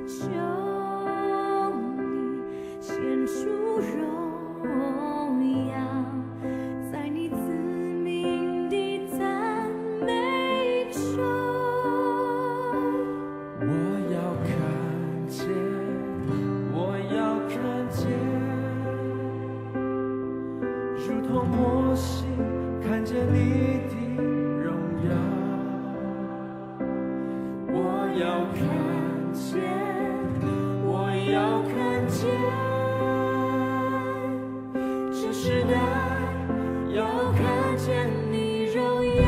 求你显出荣耀，在你子民的赞美中，我要看见，我要看见，如同摩西看见你的荣耀。我要看见，我要看见，这时代要看见你荣耀。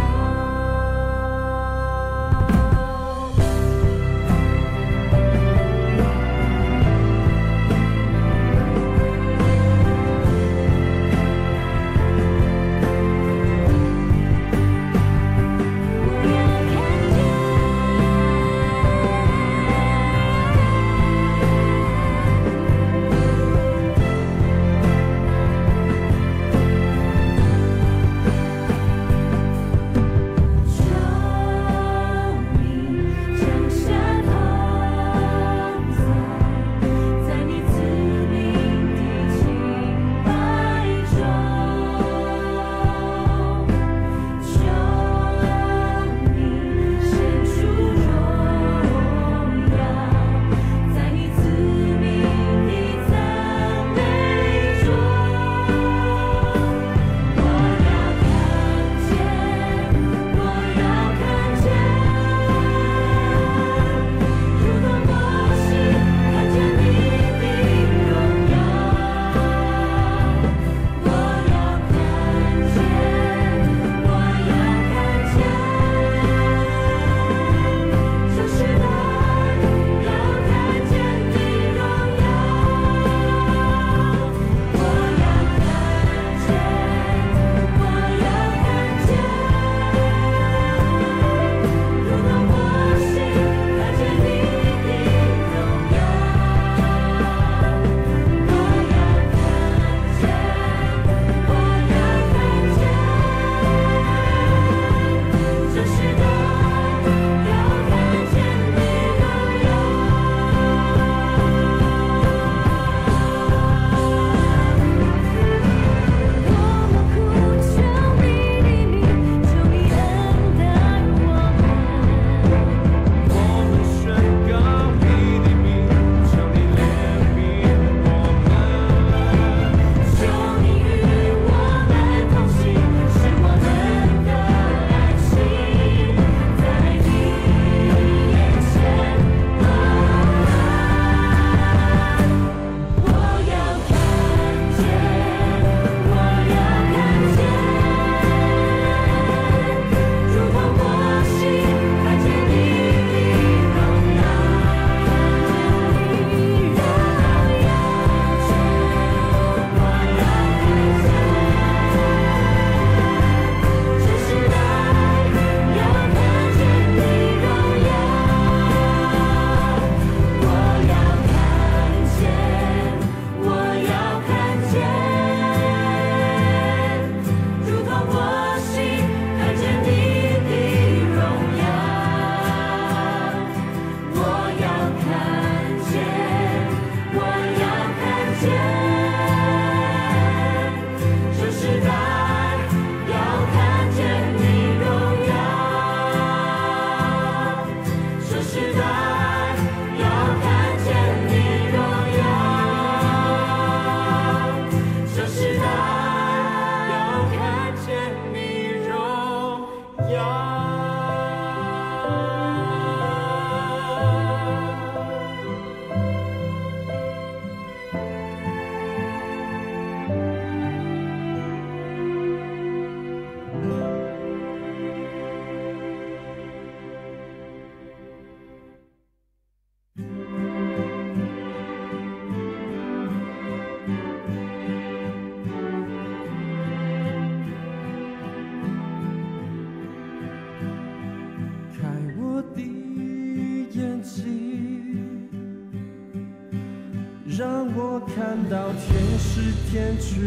让我看到天使天军，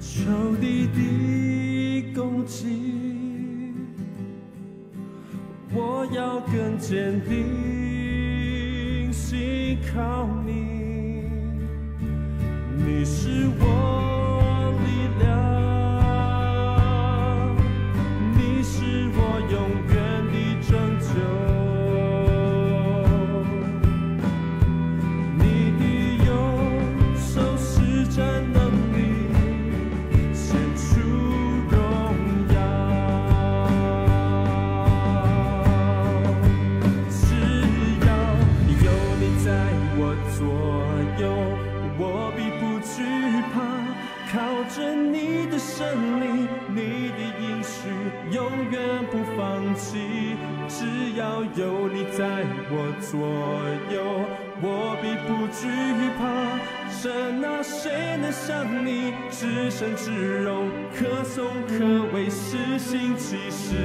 仇敌的攻击，我要更坚定，信靠你，你是我力量，你是我永远的拯救，你的右手施展能力，显出荣耀。只要有你在我左右，我必不惧怕。靠着你的圣灵，你的应许永远不放弃。只要有你在我左右，我必不惧怕。神啊，谁能像你至圣至荣，可颂可畏，施行奇事。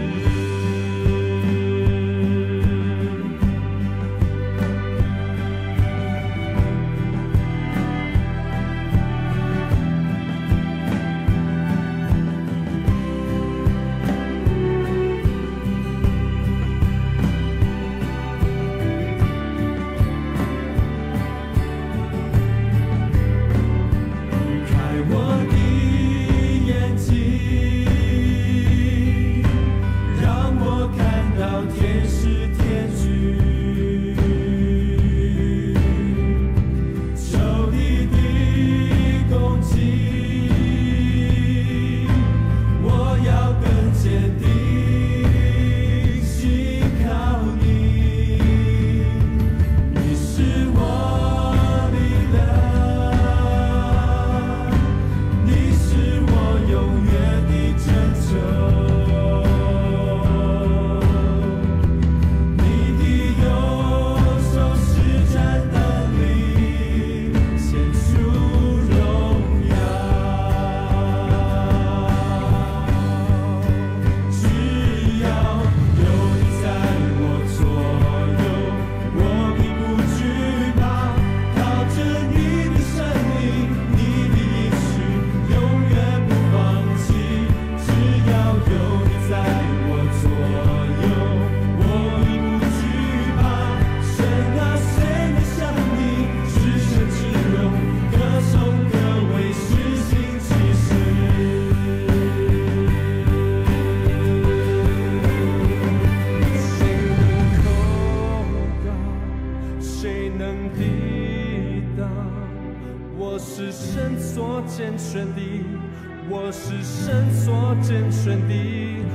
我是神所拣选的，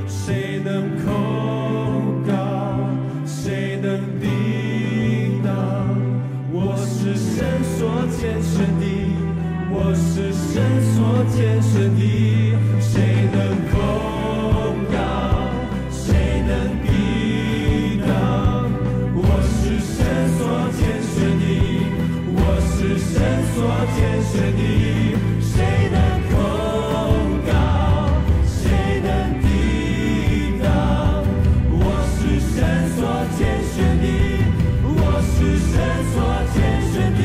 谁能控告？谁能抵挡？我是神所拣选的，我是神所拣选的，谁能控告？谁能抵挡？我是神所拣选的，我是神所拣选的，谁能控告？谁能抵挡？我是神所拣选的，我是神所拣选的。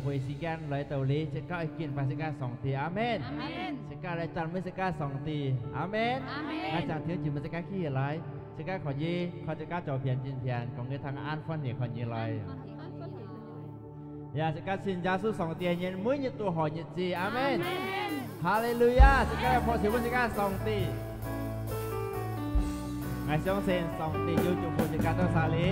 buổi sĩ can lấy tàu lý sẽ có ý kiến và sẽ ca sòng tì amen sẽ ca lấy tàn mới sẽ ca sòng tì amenอาจารย์เทียนจิมจะกล้าขี้อะไรจะกล้าขอยี่เขาจะกล้าจ่อเพียนจินเพียนของในทางอันฟันเนี่ยขอยี่อะไรอย่าจะกล้าสินยาสู้สองเตียนเย็นมื้อเย็นตัวหอยเย็นจีอาเมนฮาเลลูยาจะกล้าพอสิวันจะกล้าสองตีไงช่องเซนสองตียูจูบูจะกล้าต้องซาลี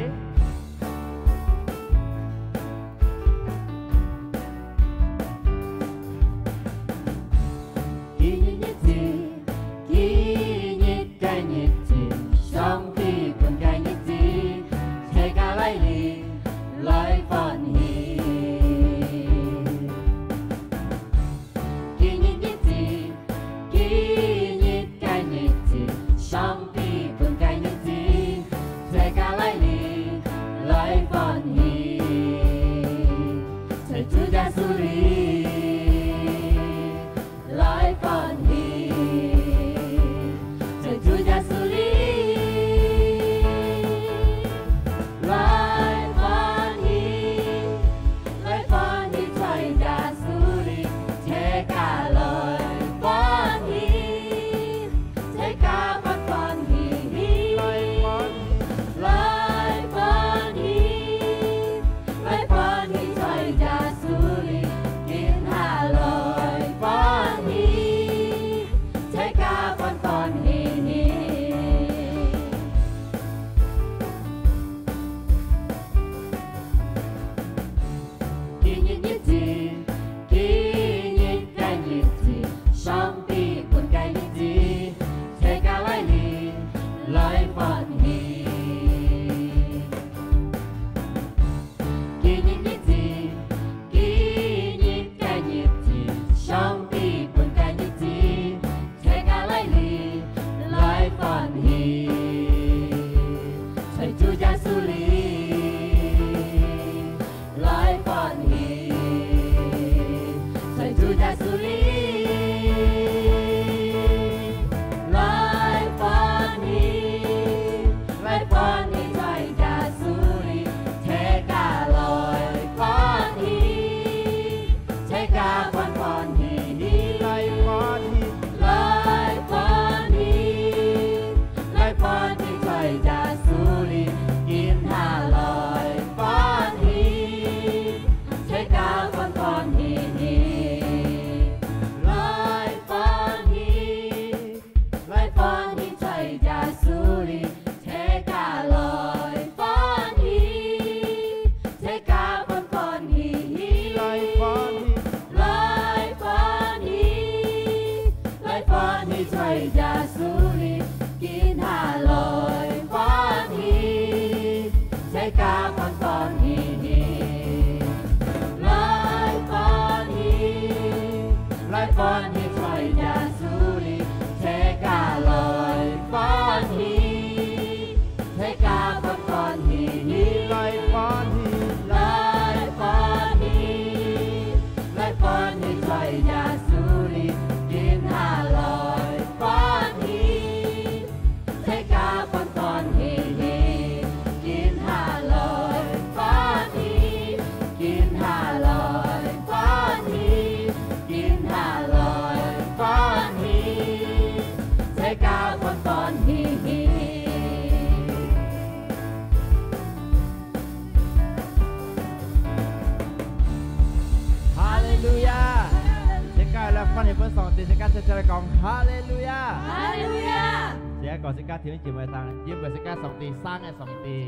สิก้าทีนี้จิ๋มไปทางยิ้มไปสิก้าสองตีสร้างไอ้สองตี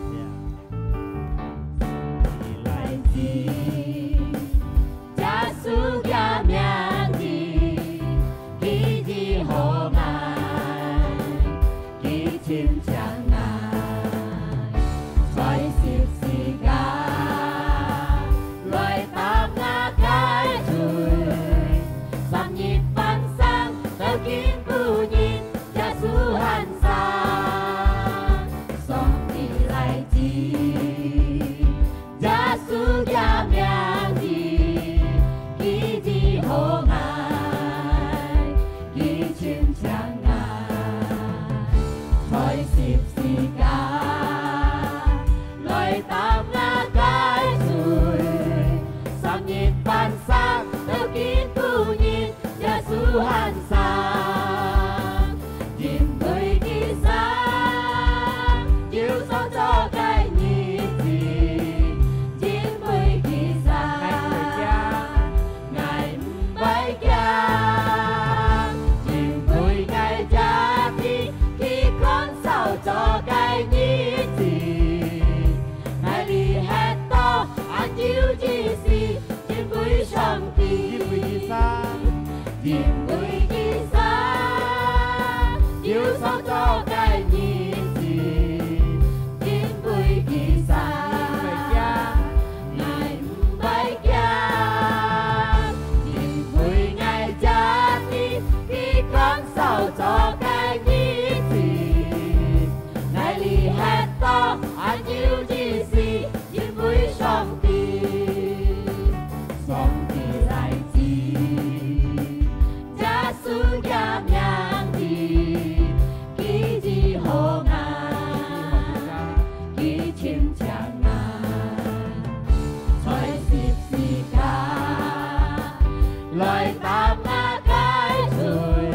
เนี่ยไล่จีจะสู้ยามยังดีดีดีโหมากีชิมจังงานซอย14 กาลอยตามงากายถุยสามยิบปันสังกินผู้ยินจะสู้หันซาสองตีไล่จีจะสู้ยามยังดีกีจีโหงายกีชิมจังงานถอย14 กาลอยตามงากา phán sáng theo kín tu nhìn Giêsu hàn sáng nhìn người đi sáng chiếu sáng cho cái nhìn gì chín mươi kỳ sáng ngày bay kia nhìn người ngày cha thì khi con sao cho cái nhìn gì ngày đi hết to anh chiếu chi gì chín mươi sông kỳ tìm người đi xa chiếu sáng cho cái nhìn gì chín mươi kỳ sáng ngày bay kia nhìn người ngày cha thì khi con sao cho cái nhìn gì ngày đi hết to anh chiếu chi gì chín mươi sông kỳ dài chi Giêsu nham nhang đi kỳ gì hồ ngà kỳ chim chàng ngà xoay xịp xì ca loài tam ngà cái rồi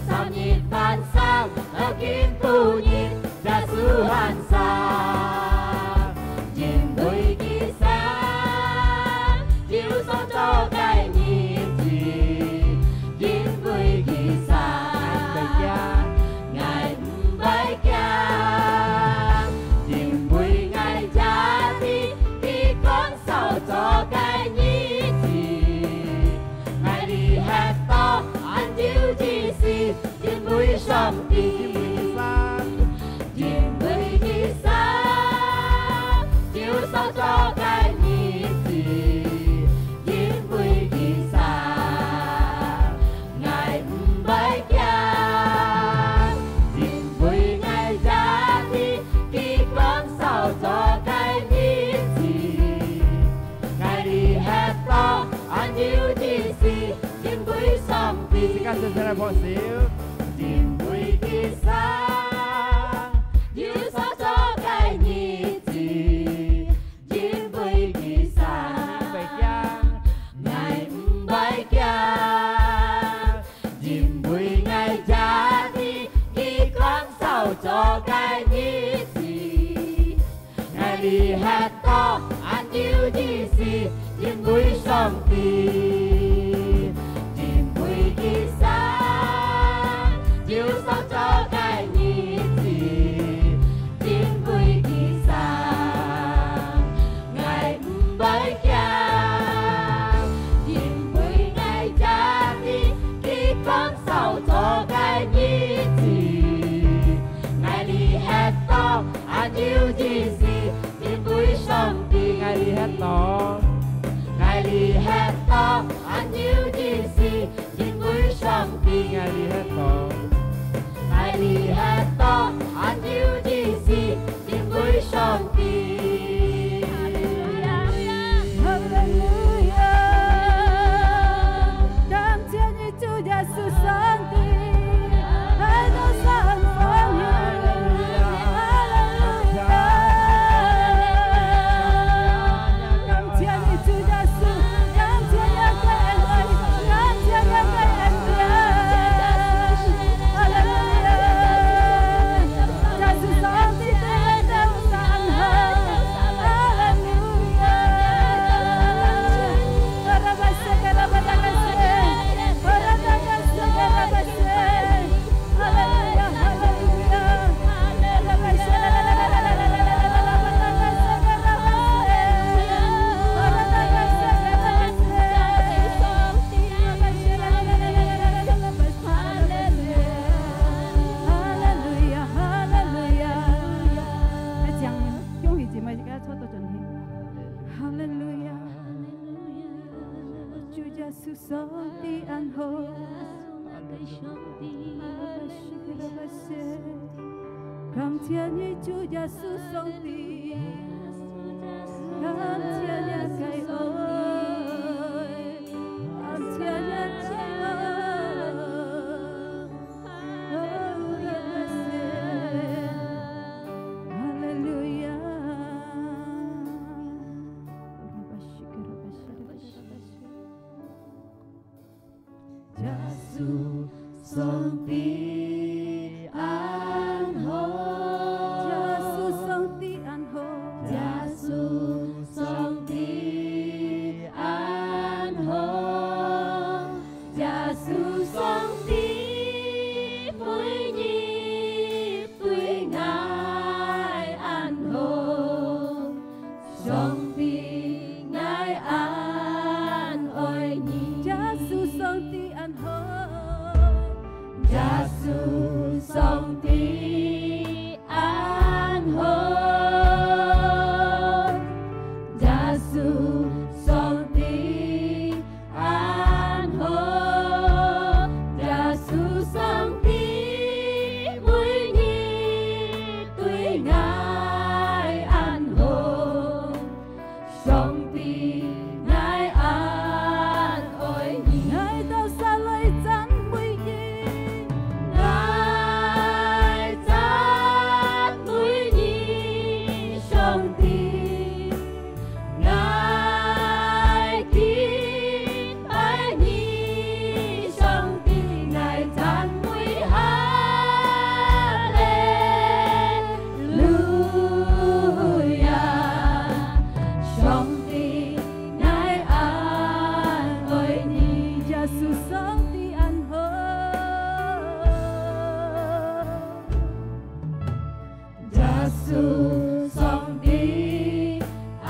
sao nhìn phán sáng ở kín tu nhìn Giêsu hàn sáng nhìn người đi sáng chiếu sáng cho cái nhìn gì chín mươi kỳ sáng ngày bay kia chín mươi ngày cha thì khi con sao cho cái nhìn gì ngày đi hết to anh chiếu chi gì chín mươi sông kỳ chín mươi kỳ sáng chiếu sáng cho cái nhìn gì chín mươi kỳ sáng ngày bay kia chín mươi ngày cha thì khi con sao cho cái nhìn gì ngày đi hết to anh chiếu chi gì chín mươi sông kỳ chín mươi kỳ sáng chiếu sáng cho cái nhìn gì chín mươi kỳ sáng ngày bay kia chín mươi ngày cha thì khi con sao cho cái nhìn gì ngày đi hết to anh chiếu chi gì chín mươi sông kỳ chín mươi kỳ sáng chiếu sáng cho cái nhìn gì chín mươi kỳ sáng ngày bay kia chín mươi ngày cha thì khi con sao cho cái nhìn gì ngày đi hết to anh chiếu chi gì chín mươi sông kỳ ngày đi hết to anh chiếu chi gì chín mươi sông kỳ ngày đi hết to anh chiếu chi gì chín mươi sông kỳ Cảm ơn Chúa Giêsu sống đi, cảm ơn Ngài ơi, cảm ơn Ngài Hallelujah. 稣上帝安好，耶稣上帝安好，耶稣上帝安好，耶稣上帝每日對愛安好，上帝愛安愛你，耶穌上帝安好，耶穌上帝安好。耶穌上帝安好，耶穌上帝每日對愛安好，上帝愛安愛你，愛到撒來讚美你，愛讚美你，上帝。愛敬拜你，上帝愛讚美哈利路亞，上帝愛安慰你，耶穌上帝安好，耶穌上帝安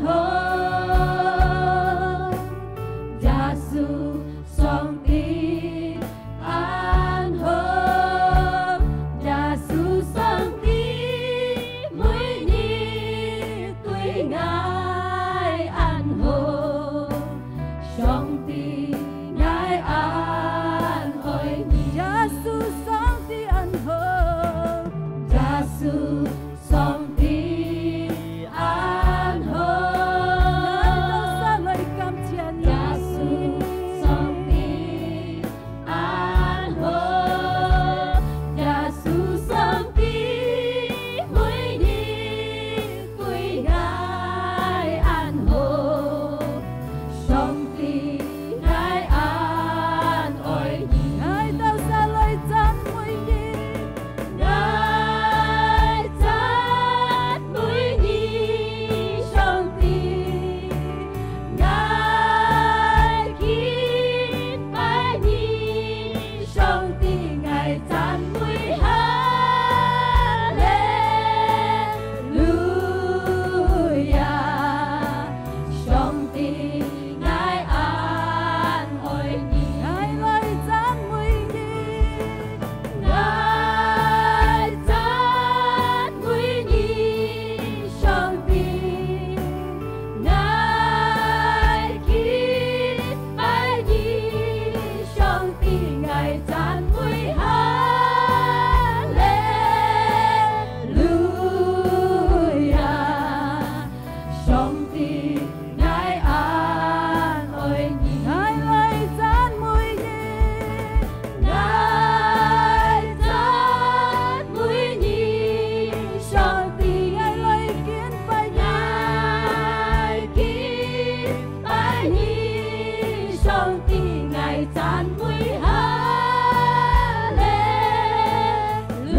好，耶穌上帝安好，耶穌上帝每日對愛安好，上帝愛安慰你，耶穌上帝安好，耶穌上帝安好，愛到撒來感謝你，耶穌上帝安好，耶穌上帝每日對愛安好，上帝愛安愛你，愛到撒來讚美你，愛讚美你，上帝，愛敬拜你，上帝愛讚美哈利路亞，上帝愛安慰你，愛來讚美你，愛讚美你，上帝，愛敬拜你，上帝愛讚美哈利路亞，上帝愛安慰你，愛來讚美你，愛讚美你，上帝愛來敬拜你，愛敬拜你，上帝愛讚美哈利路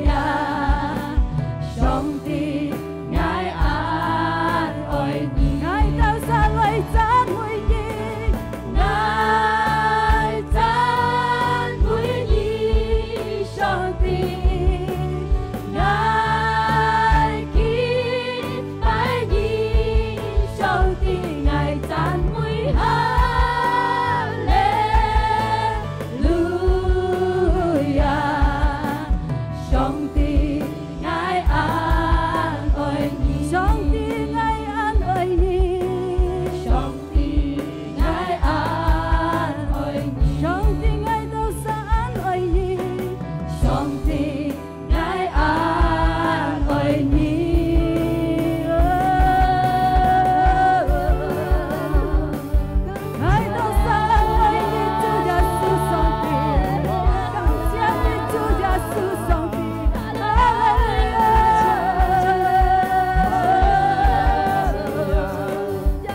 亞，上帝愛安慰你，愛到撒來讚美你，愛讚美你，上帝，愛敬拜你，上帝愛讚美哈利路亞，上帝愛安慰你，上帝愛安慰你，上帝愛安慰你，上帝愛到撒安慰你，上帝愛安慰你。愛到撒安慰你，主耶穌上帝，感謝你，主耶穌上帝，哈利路亞。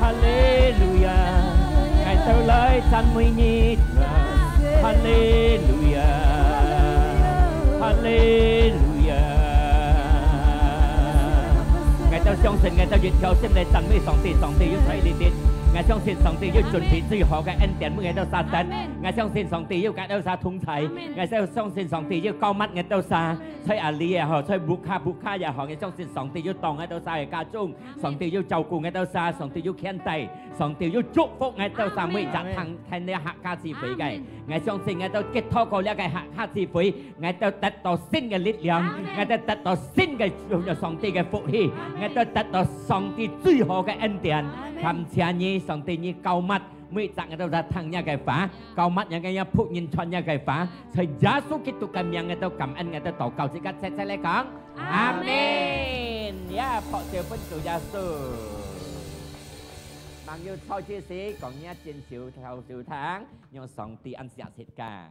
Hallelujah. Ngài theo lời 찬 mỹ Hallelujah. Hallelujah. Ngài theo相信，ngài theo越跳心嚟讚美上帝，上帝要睇呢啲。ngài相信上帝要準備最好嘅恩典，每日都撒旦。ngài相信上帝要解到撒通齊，ngài相信上帝要救乜嘅都撒。所以阿里也好，所以布卡也好，ngài相信上帝要當喺度撒嘅家中，上帝要照顧嘅都撒，上帝要牽帶，上帝要祝福嘅都撒，每日聽呢客家智慧嘅。ngài相信嘅都結託過呢個客家智慧，ngài都得到新嘅力量，ngài都得到新嘅上帝嘅福氣，ngài都得到上帝最好嘅恩典。cảm謝你，上帝你救乜？每集嘅都係聽一個法，救乜嘢嘅一仆人傳一個法，係耶穌基督嘅名嘅都感恩嘅都禱告，即刻齊齊嚟講，阿門。呀，學小分做耶穌，朋友蔡主士講一件小頭小堂，用上帝恩賜切㗎。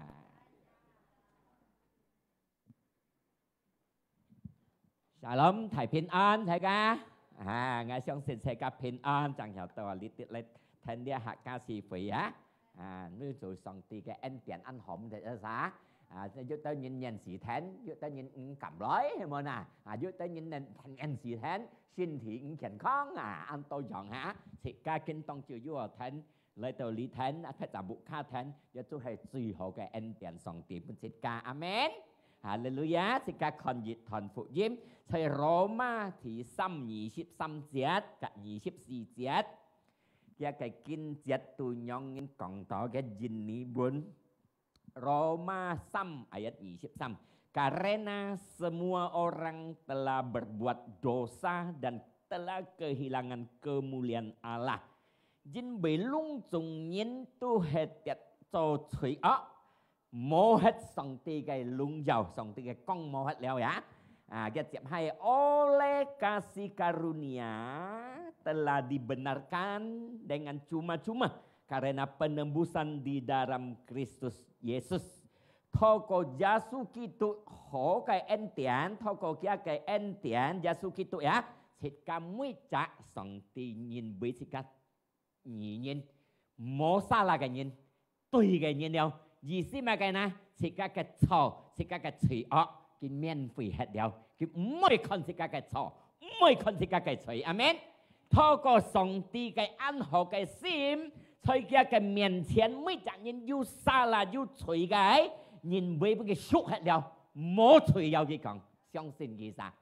Shalom，thầy平安，thầy ca. Ngài相信世界平安，仲有到呢啲咧，聽啲客家詞彙啊，呢做上帝嘅恩典恩寵嘅嘢啥，要到人人時聽，要到人cầm lối，係咪啊？要到人人時聽，身體健康安到樣嚇，世界經當照要聽，嚟到呢聽，睇就冇卡聽，亦都係最好嘅恩典上帝本世界，阿門。Hallelujah, kita konjit ton Phúc-Diêm, thầy Roma thì xăm 23 节กับ24 节 Kia cái kinh节tu nyong in kong to cái jini bun Roma xăm ayat 23 Karena semua orang telah berbuat dosa dan telah kehilangan kemuliaan Allah Jin bị lung tung nhìn tu hết tiệt cho thủy ốc Mô hết song ti cái lung giàu, song ti cái con mô hết leo ya. Kita siap hai oleh kasih karunia telah dibenarkan dengan cuma-cuma karena penembusan di dalam Kristus Yesus.透過耶穌基督好嘅恩典，透過嘅恩典，耶穌基督呀，切個每隻上帝人俾切個義人，冇沙拉嘅人，對嘅人了。意思咩嘅呢？自家嘅錯，自家嘅罪惡，佢免費吃掉，佢唔會看自家嘅錯，唔會看自家嘅罪，阿們。透過上帝嘅恩厚嘅心，在佢嘅面前，每隻人有沙拉有罪嘅，人會俾佢贖吃掉，冇罪有佢講，相信佢啥，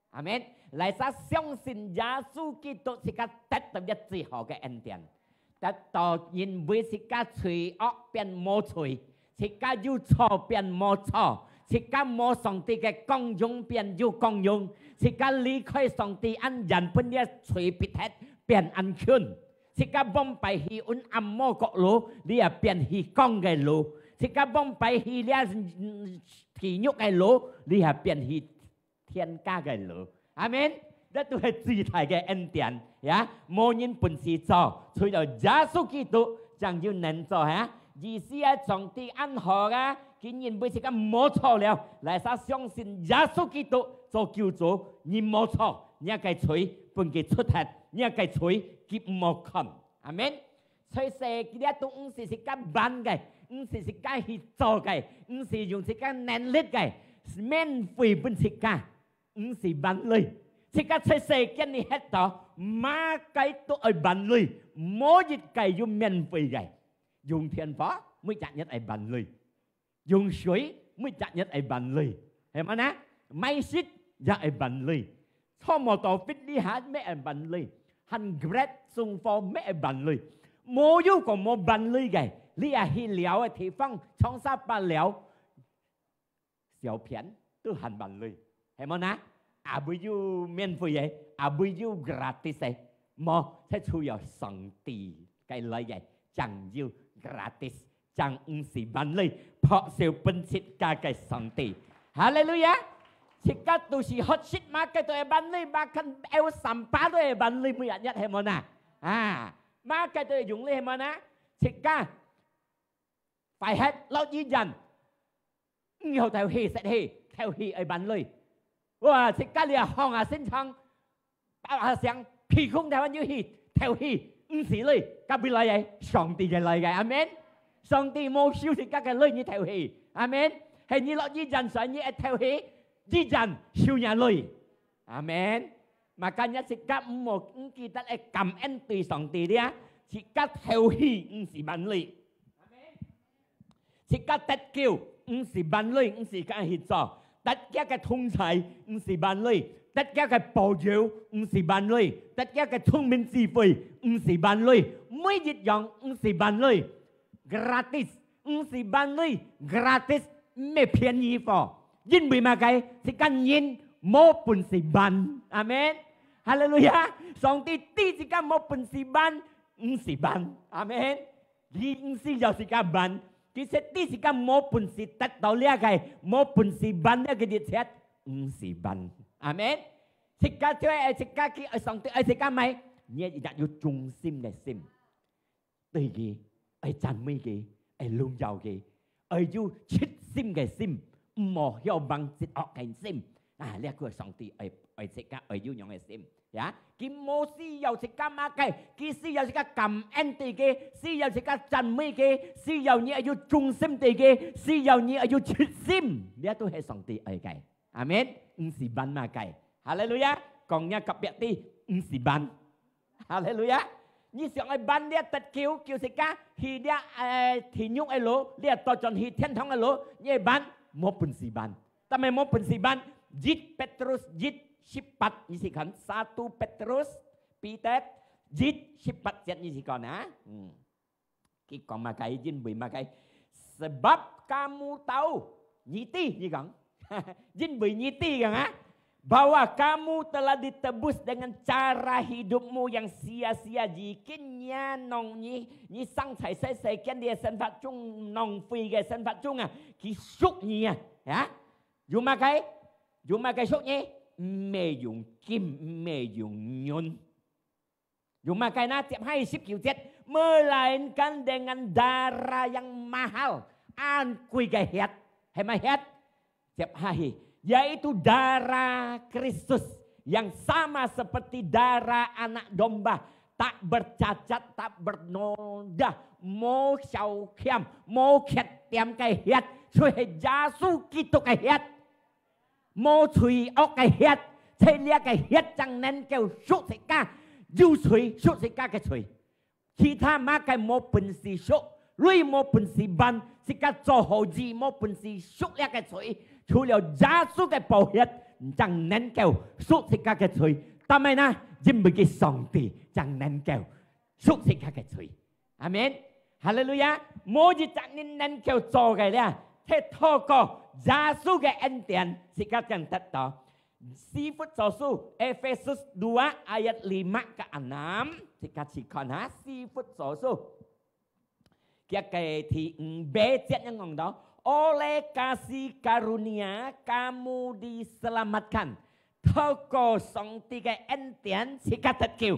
阿們。嚟曬相信耶穌基督是個得到一最好嘅恩典，得到人會是個罪惡變冇罪。Chỉ cả yêu cho biến mô cho, chỉ cả mô song ti cái công dụng biến yêu công dụng, chỉ cả lý khai song ti ăn dần bên địa suy bị hết biến ăn khôn, chỉ cả bom bay hi un âm mô cọ lú, địa biến hi công cái lú, chỉ cả bom bay hi địa thì nhúc cái lú, địa biến hi thiên ca cái lú, amen. Đó tôi chỉ thấy cái ân điển, ya, mô nhân本是做，除咗耶穌基督，將要能做哈。意思係上帝恩厚啊，竟然俾自己冇錯了，嚟曬相信耶穌基督做救主，你冇錯，你一計嘴半佢出嚟，你一計嘴佢冇看，阿門。所以世界都唔是自己辦嘅，唔是自己去做嘅，唔是用自己能力嘅，免費俾自己，唔是辦嚟。自己在世界你喺度，馬計都係辦嚟，冇一計要免費嘅。Dùng thiền phó mới chặt nhất ấy bàn lười, dùng suối mới chặt nhất ấy bàn lười, hiểu không ạ? May xít ra ấy bàn lười, cho một tổ fit đi hát mấy ấy bàn lười, hành grad sung phó mấy ấy bàn lười, mua yêu còn mua bàn lười cái, lý à hi liao ấy thì phong trong sa ba liao, xéo phiến tu hành bàn lười, hiểu không ạ? À bây giờ miễn phí ấy, à bây giờ gratis ấy, mà sẽ chui vào sòng tì cái lời vậy, chẳng yêu gratis จังอุสิบันเลยเพราะเซลเป็นสิทธิ์การไก่สันติฮาเลลูยาสิกัดตุสิฮอตชิดมาไก่ตัวเอบันเลยมาคันเอวสัมปาตัวเอบันเลยมือยัดให้มันนะมาไก่ตัวยุ่งเลยให้มันนะสิกัดไฟเฮ็ดเรายืนยันเงี้ยวแถวเฮเสร็จเฮแถวเฮไอบันเลยว่าสิกัดเรียห้องอาเส้นช่าง把聲披空台灣要去跳去，唔是你，隔邊嚟嘅上帝嘅嚟嘅，阿們。上帝冇少時間嘅女你跳去，阿們。係你落呢陣上你一跳去，呢陣少人女，阿們。Makanya sikap mo kita cảm ơn từ song ti dia, sikap theo hi si ban lui. Sikap tất kiêu si ban lui si cái hít cho, tất cả cái thông thái si ban lui, tất cả cái bảo dưỡng si ban lui, tất cả cái thông minh si phơi si ban lui, mỗi dịch dòng si ban lui, gratis si ban lui, gratisไม่เพี้ยนยี่ฟอยินบุยมาไกสิกันยินโมปุนสิบันอาเมนฮาเลลูยาสองตีตีสิกันโมปุนสิบันสิบันอาเมนยินสิยาวสิกันบันกิเซตีสิกันโมปุนสิตัดต่อเรียกไงโมปุนสิบันเนี่ยกิดิเซตสิบันอาเมนสิกันช่วยไอ้สิกันกี่ไอ้สองตีไอ้สิกันไหมเนี่ยจะอยู่จงซิมเนี่ยซิมตีกี่ไอ้จันไม่กี่ไอ้ลุงยาวกี่ไอ้ยูชิดซิมกับซิมหมอเหี่ยวบังจิตออกไก่ซิมเรียกว่าสองตีไอ้สิกะไอ้ยูยังไงซิมยะกิโมซียาวสิกะมาไก่กิซียาวสิกะกำเอ็นตีเกซียาวสิกะจันไม่เกซียาวนี้อายุจุงซิมตีเกซียาวนี้อายุชิดซิมเรียกตัวให้สองตีไอ้ไก่อาเมนสิบันมาไก่ฮาเลลูยะกองเนี้ยกับเปียตีสิบันฮาเลลูยะนี่เสียงไอ้บันเนี่ยตัดคิวสิกะฮีเนี่ยที่ยุ่งไอ้โลเรียกต่อจนฮีเทียนท้องไอ้โลนี่บันโมปุนสีบันทำไมโมปุนสีบันยิดเปตรุสยิดชิปัดนี่สิขัน1 Petrus ปีเต็ดยิดชิปัด7นี่สิก่อนนะกี่กองมาไกลยินบุยมาไกล sebab kamu tahu nyitiนี่ก่อนยินบุยnyitiกันนะ bahwa kamu telah ditebus dengan cara hidupmu yang sia-sia jikinnya nong ni sang cai sai sai kian dia san phát chung nong phi cái san phát chung ki suk ni ya dùng mà cái suk ni mê dùng kim mê dùng nhun dùng mà cái na tiap hai 10 kiu jet melainkan dengan darah yang mahal an kui cái het hay mà het tiap hai yaitu darah Kristus yang sama seperti darah anak domba, tak bercacat, tak bernoda, mau xiao khiam, mau khét tiêm cái hết, chui giá su Kitô cái hết, mau chui ốc cái hết, thế lia cái hết chẳng nên kêu sốt sẽ ca, du chui sốt sẽ ca cái chui, khi tha má cái mau bình sĩ sốt, lui mau bình sĩ ban, sĩ ca cho hồ gì mau bình sĩ sốt lia cái chui. 除了耶穌嘅寶血，就能夠贖世界嘅罪。但係呢，因為嘅上帝就能夠贖世界嘅罪。阿們，哈利路亞！冇一隻人能夠做嘅咧，係透過耶穌嘅恩典，世界就得到。Sifut Sosu Efesus 2 ayat 5 ke 6 dikasihkan ha Sifut Sosu kia cái thì bé chết yang ngong đó oleh kasih karunia kamu diselamatkan. Toko song tiga entian sikat kiu.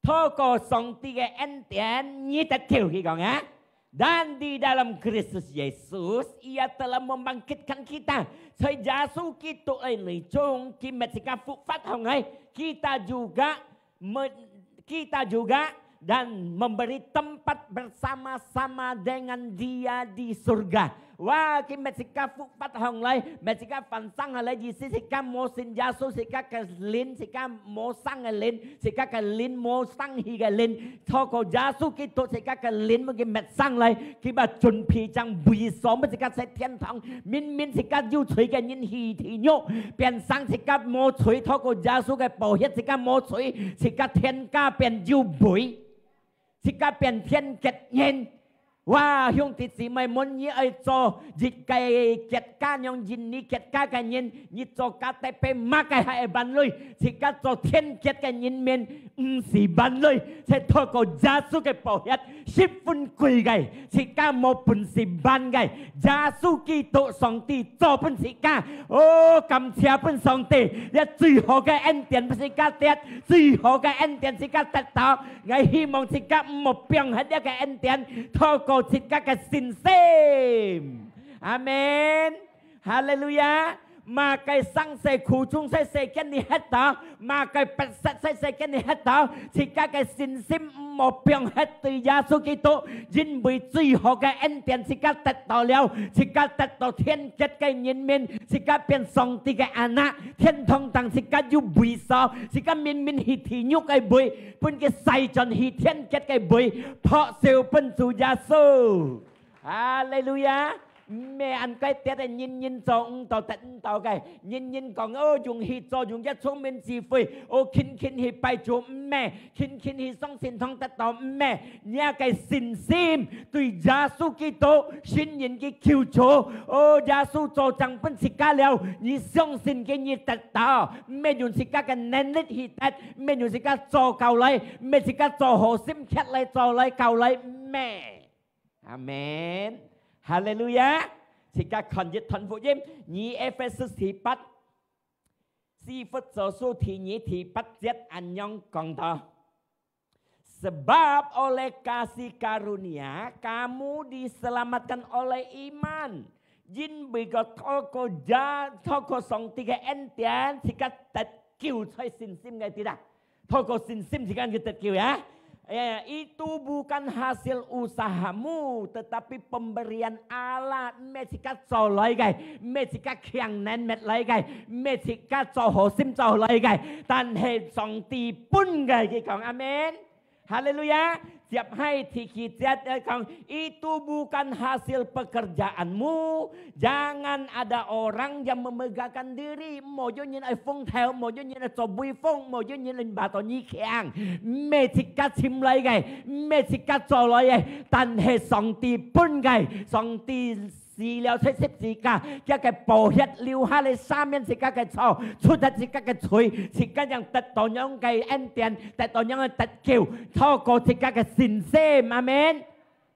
Toko song tiga entian nyitat kiu kikong ya. Dan di dalam Kristus Yesus ia telah membangkitkan kita. Sejak kita ini chung kimet sikap fukfat hongai kita juga dan memberi tempat bersama-sama dengan Dia di surga. Wah, kimet sikap fukfat hongai, met sikap fansang halai di sikap mo sin Yesus sikap kelin sikap mo sang kelin sikap kelin mo sang hi kelin. Toko Yesus kita sikap kelin mungkin met sang lai kita chun pi chang bui som sikap set thiên thang min sikap yu chui cái yin hi thì nhô pen sang sikap mo chui toko Yesus cái bảo hiết sikap mo chui sikap thiên ca pen yu bui sikap pen thiên kết yen. Wah, yung tisi may mon ni ay so jit kay ket ka nyong jin ni ket ka kanyin ni so ka te pe ma kay hai ban lui si ka so thiên ket kanyin men si ban lui se to ko Yesu cái bảo hiết ship phun quỳ gay si ka mo pun si ban gay Yesu Kitô song ti cho pun si ka ô cầm chia pun song ti ya duy ho cái ân tiền si ka tiết duy ho cái ân tiền si ka tết tao ngày hy vọng si ka một biang hết cái ân tiền to koสิทธิ์ก็กระสินเซมอาเมนฮาเลลูยา mà cái sang sẽ khu chung sẽ cái này hết đó mà cái bật sẽ cái này hết đó thì cái xin sim một 병 hết từ Giêsu Kitô因为最后嘅恩典是個得到了是個得到天國嘅人民是個變上帝嘅兒女天堂當是個有位所是個明明係天獄嘅位本嘅世盡係天國嘅位เพราะเซลเป็น主耶穌哈利路亞mẹ ăn cái tết này nhìn cho ông tàu tết tàu cái nhìn còn dùng hít cho dùng cái số mình gì phơi khinh hít bài chỗ mẹ khinh hít xong xin thông tết tàu mẹ nhà cái xin sim tùy Giêsu Kitô xin nhìn cái kiêu chỗ Giêsu cho chẳng phân xịt cá leo như xong xin cái như tết tàu mẹ dùng xịt cá cái nén lít hít tết mẹ dùng xịt cá cho cầu lấy mẹ xịt cá cho hồ sim khét lấy cho lấy cầu lấy mẹ amen Hallelujah. Jika konjit Tuhan Fujem, ni Efesus tipat, sifat sesuatu ni tipat jet anyong kongta. Sebab oleh kasih karunia kamu diselamatkan oleh iman. Jin bigot toko song tiga entian jika terkiu saya sinsim nggak tidak. Toko sinsim jika kita terkiu ya. Itu bukan hasil usahamu tetapi pemberian Allah ไม่ใช่การจ่อเลยไงไม่ใช่การแข่งนั้นเม็ดเลยไงไม่ใช่การจ่อหัวซิมจ่อเลยไงแต่เหตุสองตีปุ้นไงกี่ของอาเมนฮาเลลูยาsiap hai tikitet kang itu bukan hasil pekerjaanmu jangan ada orang yang memegahkan diri mau cho nhìn ai phong theo mau cho nhìn ai cho bui phong mau cho nhìn lên bà tổ nhi khang mê chỉ cá chim lấy cái mê chỉ cá trò lấy cái但係上帝本嘅上帝死了出十字架一個寶血流下嚟三面是個嘅錯出得是個嘅罪是個人得到樣嘅恩典得到樣嘅得救透過是個嘅信心阿們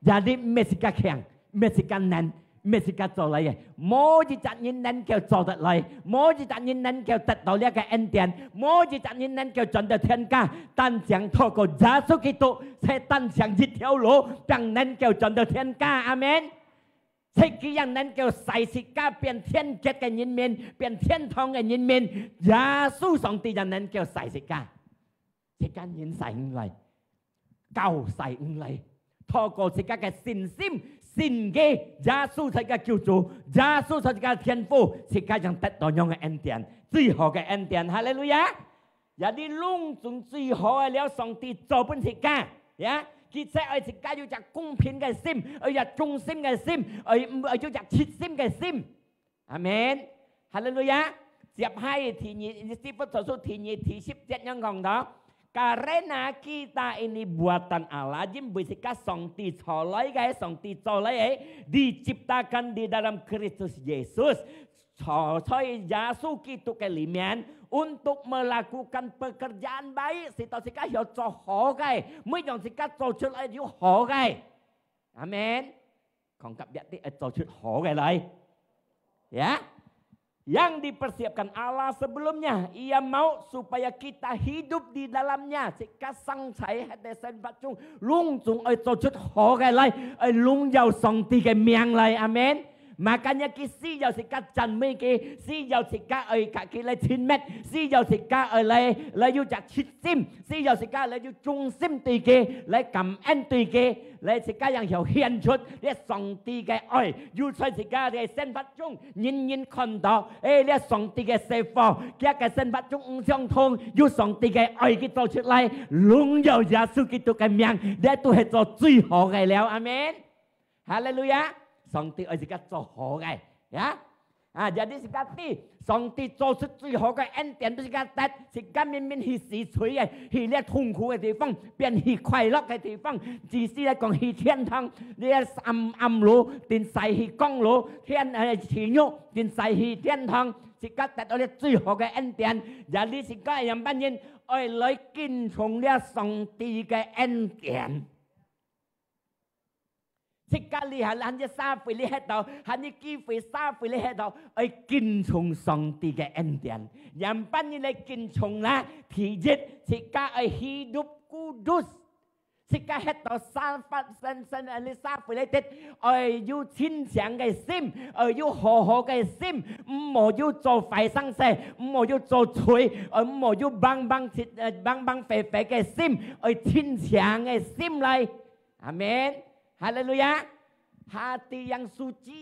jadi ไม่是個強ไม่是個難ไม่是個做嚟嘅冇一隻人能夠做得嚟冇一隻人能夠得到呢個恩典冇一隻人能夠進到天家單講透過耶穌基督才單講一條路讓能夠進到天家阿們ใช่กี่อย่างนั้นเกี่ยวใส่สิก้าเปลี่ยนเทียนเก็ดกันยินเมนเปลี่ยนเทียนทองกันยินเมนยาสู้สองตีอย่างนั้นเกี่ยวใส่สิก้าสิก้ายินใส่อะไรเก่าใส่อะไรทอโกสิก้าแกสินซิมสินเกยาสู้ใส่ก้าคิวจูยาสู้ใส่ก้าเทียนฟูสิก้ายังตัดต่อยองกับเอ็นเตียนจีหอกับเอ็นเตียนฮาเลลูยาอย่าดิลุงจงจีหอแล้วสองตีจบเป็นสิก้ายะคิดใช่ไอ้สิก้าอยู่จากกุ้งพินกับซิมอยากจุงซิมกับซิมอยู่จากชิดซิมกับซิมอาเมนฮาเลลูยาเสียบให้ทีนี้ที่พระสุทีนี้ที่17ยังของเราkarena kita ini buatan Allah jim bisika songti colai guys songti colai diciptakan di dalam Kristus Yesus Soy Yesus Kitô cái limen untuk melakukan pekerjaan baik si tao si ka hiểu cho họ cái mới dòng si ka cho chuyện lại hiểu họ cái amen còn cặp biệt thì cho chuyện họ cái này ya yang dipersiapkan Allah sebelumnya ia mau supaya kita hidup di dalamnya si ka sang chảy để sinh vật chung lung chung ai cho chuyện họ cái này ai lung giàu song ti cái miệng này amen Makanya si giàu si cá chân mấy cái si giàu si cá ở cả cái lấy 9 mét si giàu si cá ở lấy yêu chặt chít sim si giàu si cá lấy yêu trung sim tùy cái lấy cầm ăn tùy cái lấy si cá yang hiểu hiện chút lấy sòng tùy cái ơi yêu chơi si cá để sinh vật chung nhìn con đó lấy sòng tùy cái xe phò cái sinh vật chung trong thôn yêu sòng tùy cái ơi cái tổ chức lại luôn giàu giá su cái tụ cái miệng để tụ hết cho duy họ cái léo amen hallelujah Songti azikat soho gai, ya. Jadi sikati songti cho suy ho gai en tiền sikat tet sikat min hi si chui gai, hi le thung khu cái địa phương, biến hi khoai lóc cái địa phương, chỉ si lại còn hi thiên thăng, le lũ, tin sai hi công lũ, thiên chỉ nhũ, tin sai hi thiên thăng, sikat tet ole suy ho gai en tiền, jadi sikat yang banyin, oi lấy kinh从le songti cái en tiền. Sekali halจะทราบไปเลยเหตุฮันนี่กี่ไปทราบไปเลยเหตุไอ้กินชงสองตีแกเอ็นเดียนยามปั้นนี่เลยกินชงละที่ยึดสิกาไอ้ฮิดุบกูดุส สิกาเฮ็ดต่อซาฟัดเซนอันนี้ซาฟิเลติดอยู่ชิ้นเสียงไก่ซิมอยู่ห่อไก่ซิมหมออยู่โจไฟสังเสหมออยู่โจช่วยหมออยู่บังเฟไก่ซิมชิ้นเสียงไก่ซิมเลยอาเมนฮาเลลูยาhati yang suci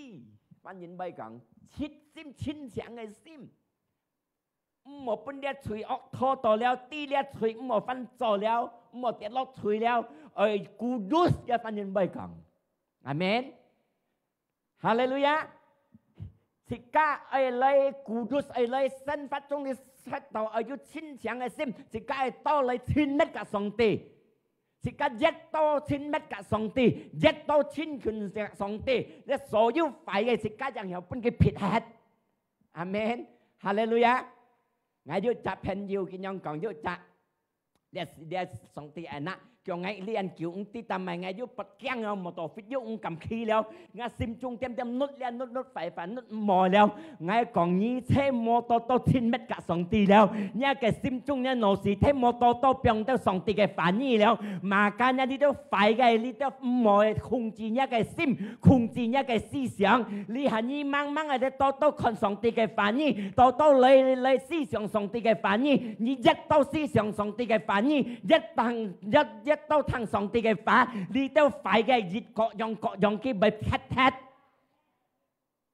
ฟันยินใบกังชิดซิมชิ้นเสียงไก่ซิมหมอเป็นเดียช่วยออกทอต่อแล้วตีเดียช่วยหมอฟันจ่อแล้วหมดเตียรถช่วยแล้วกูดุสจะฟันยินใบกังอาเมนฮาเลลูยาสิกาเลยกูดุสเลยเส้นฟัดตรงนี้สัตว์ต่ออายุชิ้นเสียงไอ้ซิมสิกาต่อเลยชิ้นเม็ดกับสองตีสิกาเย็ดต่อชิ้นเม็ดกับสองตีเย็ดต่อชิ้นขึ้นสองตีและโซยุไฟไอ้สิกาอย่างเหี่ยวเป็นกี่ผิดแฮดอาเมนฮาเลลูยาไงยุจะเพนยูกินยองกองยุจะเดี๋ยวสองตีไอ้นะเกี่ยวไงเรียนเกี่ยวตีทำไมไงยุปัดแก้งเอาหมดต่อฟิตยุกำขี้แล้วไงซิมจุงเต็มนุดเรียนนุดไฟฝันนุดหมอแล้วไงกองนี้เทมอโตทิ้นเม็ดกะสองตีแล้วเนี่ยแกซิมจุงเนี่ยโนสีเทมอโตเปียงเต้าสองตีแกฝันนี่แล้วมาการเนี่ยที่เต้าไฟแกที่เต้าหมอคงจีเนี่ยแกซิมคงจีเนี่ยแกซีเสียงลีหันนี่มั่งไอ้เต้าคนสองตีแกฝันนี่โตเลยซีเสียงสองตีแกฝันนี่นี่ยัดเต้าซีเสียงสองตีแกฝันนี่ยัดตังยัดเต้าทางสองตีแกฟ้าลีเต้าไฟแกยิดเกาะยองกี่ใบแทด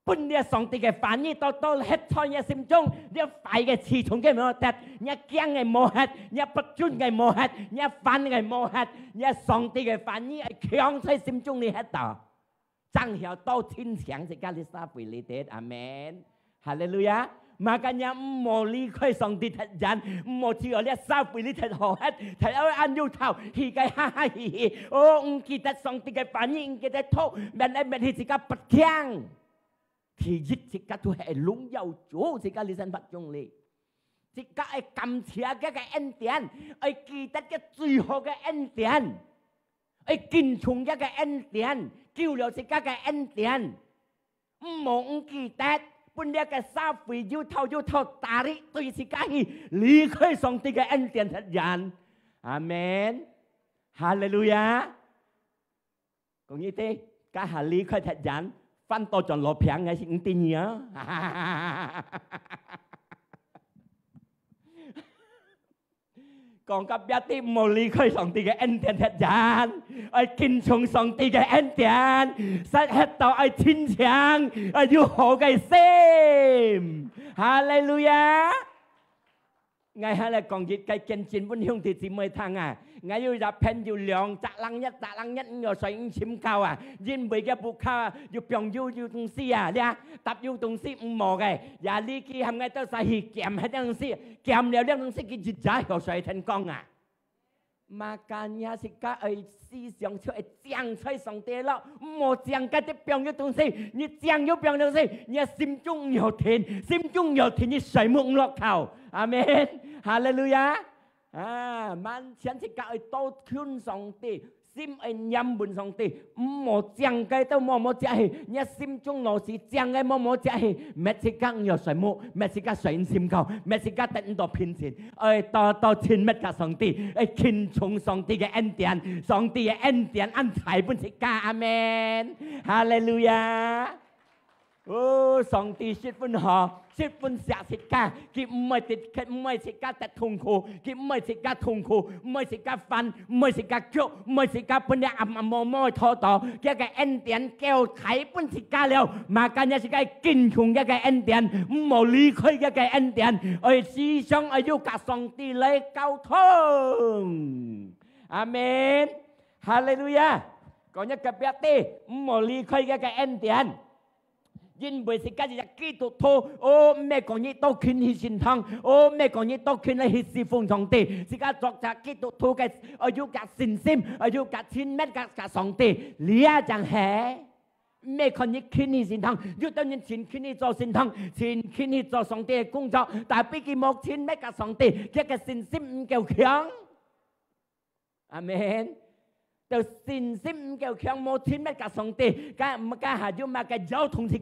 ปุ่นเนี่ยสองตีแกฟ้านี่โตเฮ็ดทอยเนี่ยซิมจงเดี๋ยวไฟแกฉีชงแกโมเฮ็ดเนี่ยเกี้ยงไงโมเฮ็ดเนี่ยปัจจุนไงโมเฮ็ดเนี่ยฟันไงโมเฮ็ดเนี่ยสองตีแกฟ้านี่ไอ้เคียงใช้ซิมจงนี่เฮ็ดต่อจังเหี่ยวโตทิ้นเสียงสิกาลิซาฟิลิเตสอาเมนฮาเลลูยามากันยามโมลีค่อยส่งติดยันโมที่เอาเรียกซาฟิลิเทหอฮัดแต่เอาอันยูเท่าฮีไกฮ่าฮีโอ้กีแต่ส่งติดกันปานี่กีแต่โทแบบนั้นแบบที่สิกาปัดแข้งที่ยึดสิกาตัวไอ้ลุงยาวจูสิกาลิสันปัดจงเลยสิกาไอ้กำเชียแกไอ้เอ็นเตียนไอ้กีแต่แกจุยหอแกเอ็นเตียนไอ้กินชุงแกเอ็นเตียนกิ้วเหลียวสิกาแกเอ็นเตียนหมงกีแต่ปุ่นเดียกซาฟียูเท่าตาริตุยสิกาฮีลีเคยส่งติกเอ็นเตียนทัดยานอาเมนฮาเลลูยาก็งี้เต้กาฮาลีเคยทัดยานฟันโตจนหล่อเพียงไงสิงตีเนียกองกับยาติโมลีเคยส่งตีกับเอ็นเตียนทัดยานไอ้กินชงส่งตีกับเอ็นเตียนสัตว์เฮ็ดต่อไอ้ชิ้นเชียงอายุโหไก่เซมฮาเลลูยาไงฮะเลยกองยิดไก่เกนจินบนหิ้งที่สิเมย์ทางอ่ะไงอยู่ดับเพนอยู่เหลียงจะลังยัดอยู่ใส่ชิมข้าวอ่ะยินใบแกบุกข้าอยู่เปียงอยู่ตรงซี่อ่ะเนี่ยตับอยู่ตรงซี่หมอไงอย่าลีกี้ทำไงต้องใส่หีแกมให้ตรงซี่แกมแล้วเรื่องตรงซี่กินจิตใจเขาใส่ทันกองอ่ะมาการยาสิกาซีเสียงช่วยเจียงช่วยส่งเตะแล้วหมอเจียงกันจะเปียงอยู่ตรงซี่นี่เจียงอยู่เปียงตรงซี่นี่ซิมจุงเหนียวเทนซิมจุงเหนียวเทนนี่ใส่มุงลอกเข่าอาเมนฮาเลลูยามันฉันสิกาโตขึ้นสองตีซิมยำบุญสองตีหมอเจียงไกเต้าหมอเจียเนี่ยซิมจงหนอสีเจียงไงหมอเจียเม็ดสิกาเหนียวใส่มุเม็ดสิกาใส่ซิมเขาเม็ดสิกาเต้นต่อพินสินต่อชินเม็ดกะสองตีคินชงสองตีกับเอ็นเตียนสองตีกับเอ็นเตียนอันไทยบุญสิกาอาเมนฮาเลลูยาโอ้สองตีชิดฝุ่นหอชิดฝุ่นเสียสิกากิไม่ติดไม่สิกาแต่ทุงคูกิไม่สิกาทุงคูไม่สิกาฟันไม่สิกาเกี่ยวไม่สิกาปุ่นเนี่ยอับโมทอต่อแกเอ็นเตียนแก้วไข่ปุ่นสิกาแล้วมากันเนี่ยสิกากินชุงแกเอ็นเตียนหมอลีเคยแกเอ็นเตียนซีช่องอายุกะสองตีเลยเก้าทงอาเมนฮาเลลูยาก่อนเนี่ยกับเปียตีหมอลีเคยแกเอ็นเตียนยินเบสิกาจะกีตุโทโอ้แม่ก่อนนี้โตขึ้นหิสินทองโอ้แม่ก่อนนี้โตขึ้นในหิสิฟงทองตีสิกาจอกจากกีตุโทกับอายุกับสินซิมอายุกับชิ้นเม็ดกับสองตีเลี้ยจังแห่แม่คนนี้ขึ้นหิสินทองยุตอนนี้ชิ้นขึ้นหิจอสินทองชิ้นขึ้นหิจอสองตีกุ้งจอแต่ปีกี่โมกชิ้นเม็ดกับสองตีแค่กับสินซิมเกี่ยวเขียงอาเมนแต่สินซิมเกี่ยวเขียงโมทินไม่กับสองตีก็หาอยู่มากับเจ้าทงสิ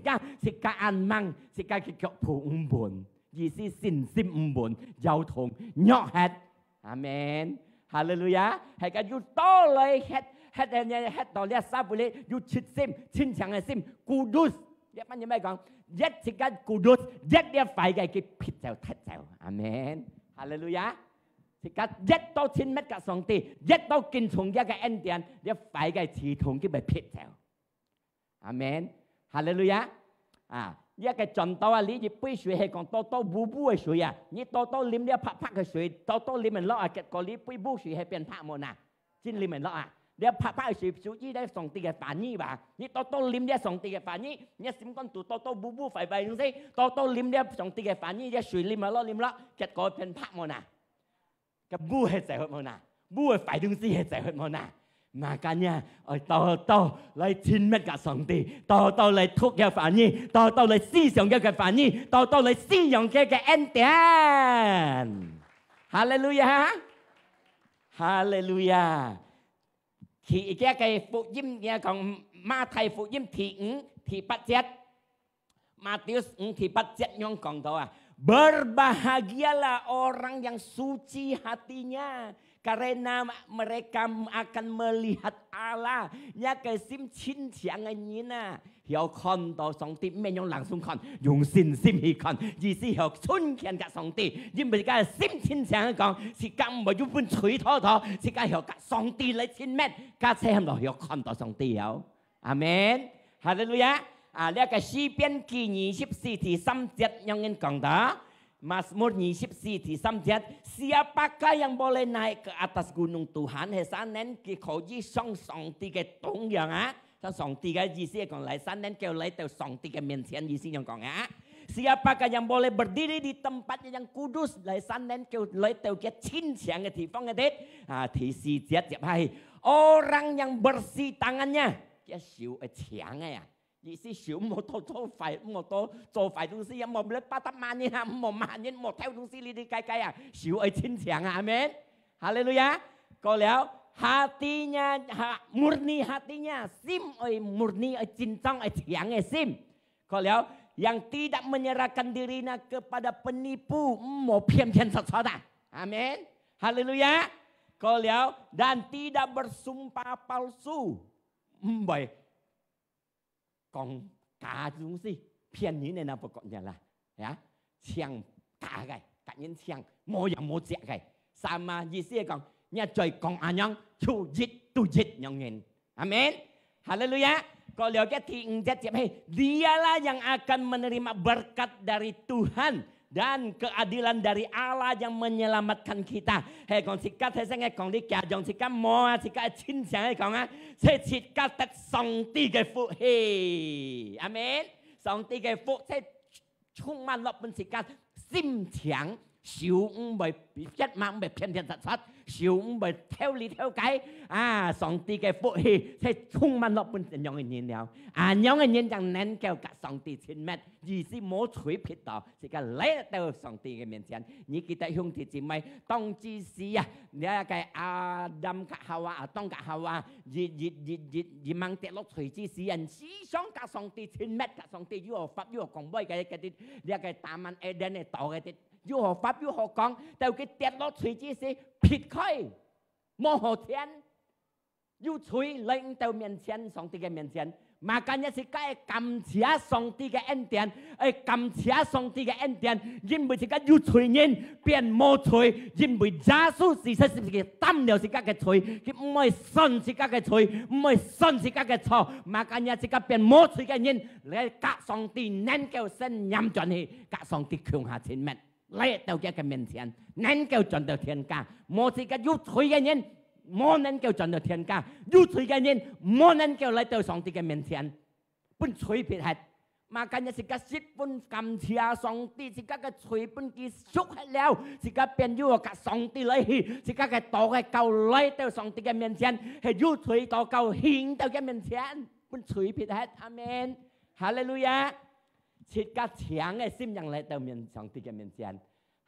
กาอันมังสิกาเกี่ยวผู้อุบลยี่สิสินซิมอุบลเจ้าทงย่อแฮดอาเมน哈利路亞，係個要多嚟吃到呢三步呢，要切心，親強嘅心，孤獨。一班嘢咩講？一隻間孤獨，一啲快嘅佢撇就踢就，阿門。哈利路亞。一到親密嘅上帝，一到見從一個恩典，一快嘅刺痛佢咪撇就，阿門。哈利路亞。啊！一個盡到啊！你一杯水係講多多補補嘅水啊！你多多啉啲拍拍嘅水，多多啉mình落啊！結果你杯補水係變拍冇嗱，先啉mình落啊！你拍拍嘅水屬於咧上帝嘅反應吧？你多多啉啲上帝嘅反應，你心講多多補補廢廢東西，多多啉啲上帝嘅反應，啲水啉mình落，結果變拍冇嗱，個補係就冇嗱，補係廢東西係就冇嗱。Makanya, tahu-tahu lai cinmat kat Songti, tahu-tahu lai thuk ke Fanny, tahu-tahu lai si siang ke Fanny, tahu-tahu lai si yang ke entian. Hallelujah. Hallelujah. Thì cái phúc音嘅講馬太福音第5第8節，Matius 5第8節yang講到啊，berbahagialah orang yang suci hatinya. Karena mereka akan melihat Allah. Nhà cái sim chín chàng anh nhìn à, hiểu con đó song ti mình用朗诵看，用信心去看，意思係春天嘅上帝，因為個心親像講，是咁唔係一般吹拖拖，是個係個上帝嚟親密，加車喺度係看到上帝有，阿門，哈利路亞，啊呢個詩篇記24第3節有人講到。Mazmur 24 di 3 ayat, siapakah yang boleh naik ke atas gunung Tuhan? Hesan nen kau ji song ti ke tung yang ah, song ti ke ji si kong lai san nen kau lai teu song ti ke mention ji si yang kong ah. Siapakah yang boleh berdiri di tempat yang kudus? Lai san nen kau lai teu ke chin siang ke tifong ke det. Ah, di si jet siap hai. Orang yang bersih tangannya, dia siu chiang ya. 意思少冇多做快，冇多做快東西，冇你8得萬年啊，冇萬年冇偷東西呢啲計計啊，少係親強啊，阿門，哈利路亞。過了 hatinya murni hatinya, sim murni cincang chiang sim. Kalau yang tidak menyerahkan dirinya kepada penipu, mau pian-pian sesat. Amin. Haleluya. Kalau dan tidak bersumpah palsu. Baik. Còn cả chúng gì phiền như này nào pokoknya lah ya siang cả cái cả những siang mau yang mau cek cái sama Yesus còn nhà trời còn anh yang chu jit tu jit yang ngin amin haleluya kalau kita tinggal hey dialah yang akan menerima berkat dari Tuhan dan keadilan dari Allah yang menyelamatkan kita. Hei còn sikat hei sang còn đi cả dòng sikat mo sikat chín sáng hei còn á, sẽ sikat tất song ti cái phúc hei, amen. Song ti cái phúc sẽ chung man lọc bên sikat sim sáng, siêu bởi chất mạng bởi phiền thiện thật, siêu bởi theo lý theo cái, song ti cái phúc hei sẽ chung man lọc bên những người nhìn nhau, những người nhìn chẳng nên kêu cả song ti chín mét. Vì si mô chuốiผิดต่อสิกาเละเตอสองตีกันเหมือนกันนี่กิตาหุ่งที่จีไม่ต้องจีซีอ่ะเนี่ยไก่อาดัมกับฮาวาต้องกับฮาวายีมังเตะลกถุยจีซีอันซีสองกับสองตีชิ้นเม็ดกับสองตียูหัวฟับยูหัวกองบ่อยกันติดเนี่ยไก่ตามันเอเดนเนี่ยต่อกันติดยูหัวฟับยูหัวกองแต่กิเตะลกถุยจีซีผิดค่อยโมโหเทียนยูถุยเลยเตาเหมือนกันสองตีกันเหมือนกันMakanya sikai kamcia song tiga entian, kamcia song tiga entian, jin bui sikai yu chui nhiên, biến mo chui, jin bui gia su si sa si tam liao sikai cái chui, cái moi son sikai cái chui, moi son sikai cái chao, makanya sikai biến mo chui cái nhiên, lấy cả song ti nên kêu sen nhắm chuẩn hi, cả song ti kêu hạ chín mét, lấy tàu cái miền tiền, nên kêu chuẩn tàu tiền cả, mo sikai yu chui cái nhiên. Mô nên kêu chuẩn được thiên ca, dù chui cái nhiên, mô nên kêu lấy tàu song ti cái miền tiền, bún chuiผิด hết, mà cái này cái ship bún cầm chia song ti, cái chui bún kia xúc hết แล้ว cái biến dù cái song ti lấy, cái tàu cái cầu lấy tàu song ti cái miền tiền, hay dù chui tàu cầu hiến tàu cái miền tiền, bún chuiผิด hết, amen, hallelujah, cái tiếng cái sim yang lấy tàu miền song ti cái miền tiền,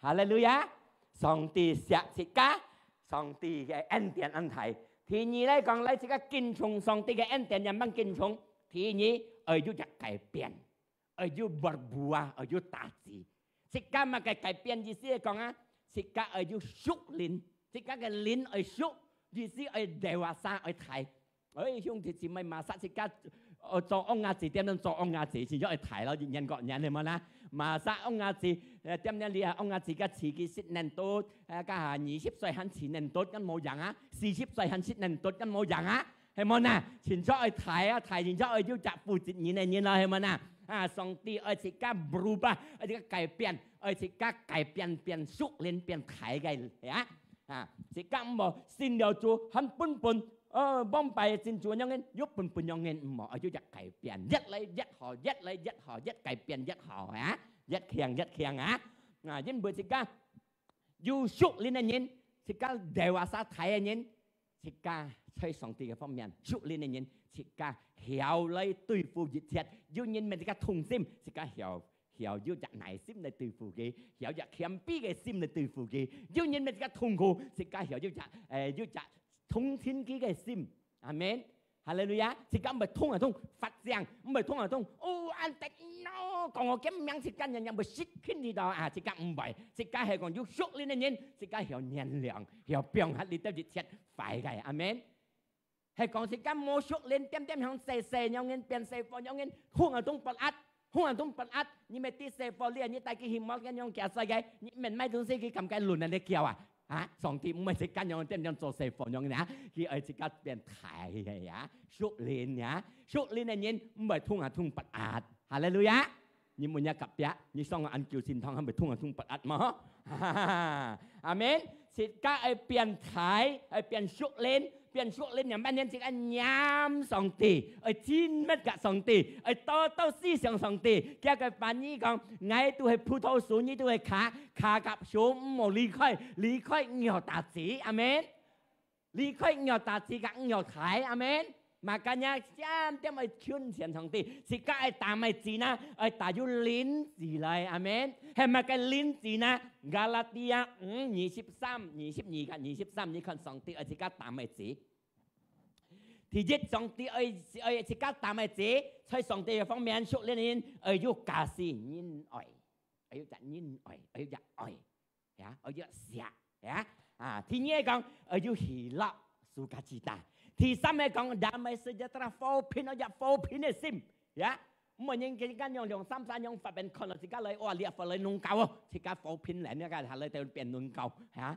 hallelujah, song ti sẽ cái song ti cái anh tiền anh thầy thì nhí lấy còn lấy cái kinh trùng song ti cái anh tiền nhằm bằng kinh trùng thì nhí ở chỗจะcải biến ở chỗ berbuah ở chỗ taati sika mà cái cải biến gì xí còn á sika ở chỗ xúc linh 即家嘅臉去縮，意思去地話沙去睇。兄弟姊妹馬薩即家做安亞字點樣做安亞字，先咗去睇咯，人國人係咪啦？馬薩安亞字點樣你係安亞字嘅詞嘅10年多，家下20歲行10年多跟冇人啊，40歲行10年多跟冇人啊，係咪啊？前咗去睇啊，睇完咗去要集負責任啦，係咪啊？啊，上帝而且家 berubah， 而且改變，而且家改變變熟練變睇嘅呀，啊，即家冇先了做很本本。幫拜先做樣嘅，喐半半樣嘅唔好，要日改變，一嚟一學，一嚟一學，一改變一學啊，一強啊，啊，因為自家要熟練嘅人，自家地話沙睇嘅人，自家喺上帝嘅方面熟練嘅人，自家曉嚟對付一切，要人們自家同心，自家曉要日耐心嚟對付佢，曉日謙卑嘅心嚟對付佢，要人們自家痛苦，自家曉要日通天機嘅心，阿門，哈利路亞！自家唔係通啊通發聲，唔係通啊通，安迪 no， 講我咁樣自家人又唔識傾呢度啊！自家唔係，自家係講要熟練嘅人，自家要年亮，要變下你都熱切快嘅，阿門。係講自家冇熟練，點向細樣嘅變細貨樣嘅，通啊通不壓，你咪啲細貨呢？你帶佢去冇咁樣夾細嘅，你咪買東西佢咁解亂啊！你叫啊！啊，上帝唔係自家樣點樣做事放樣嘅，佢係自家變態嘅呀，熟練呀，熟練嘅人唔係通啊通不壓，哈利路亞！你們一及別，你上個按叫先堂係咪通啊通不壓嘛？阿門！自家係變態，係變熟練。變熟練人班人自己nhắm上帝，親密嘅上帝，多思想上帝。叫佢翻譯講，我都係葡萄樹，你都係卡甲樹，唔好離開牛大子，阿門。離開牛大子嘅牛台，阿門。Makanya jangan mai chun sian song ti, sika ai ta mai Cina, ai ta yu lin gì lại, amen. Hay mà cái lin Cina, Galatia 23, 23 như con song ti ai sika ta mai chỉ. Thì giết song ti ai sika ta mai chỉ, chơi song ti ở phương面 xuất lên ai yu cả si nhìn ỏi, ai yu chặt nhìn ỏi, ai yu chặt ỏi, ya, ai yu xia, ya. Thì nhé con ai yu hỉ lọ sukacita. Thì sao mày còn damai sejahtera phổ biến ở phổ biến cái sim, ya, mình những cái nhong nhong sam sa nhong phátเป็นคนเราสิกาเลยว่าเรียกว่าเลยนุ่งเก่าสิกาphổ biến lạiเนี่ยก็เลยเปลี่ยนนุ่งเก่าฮะ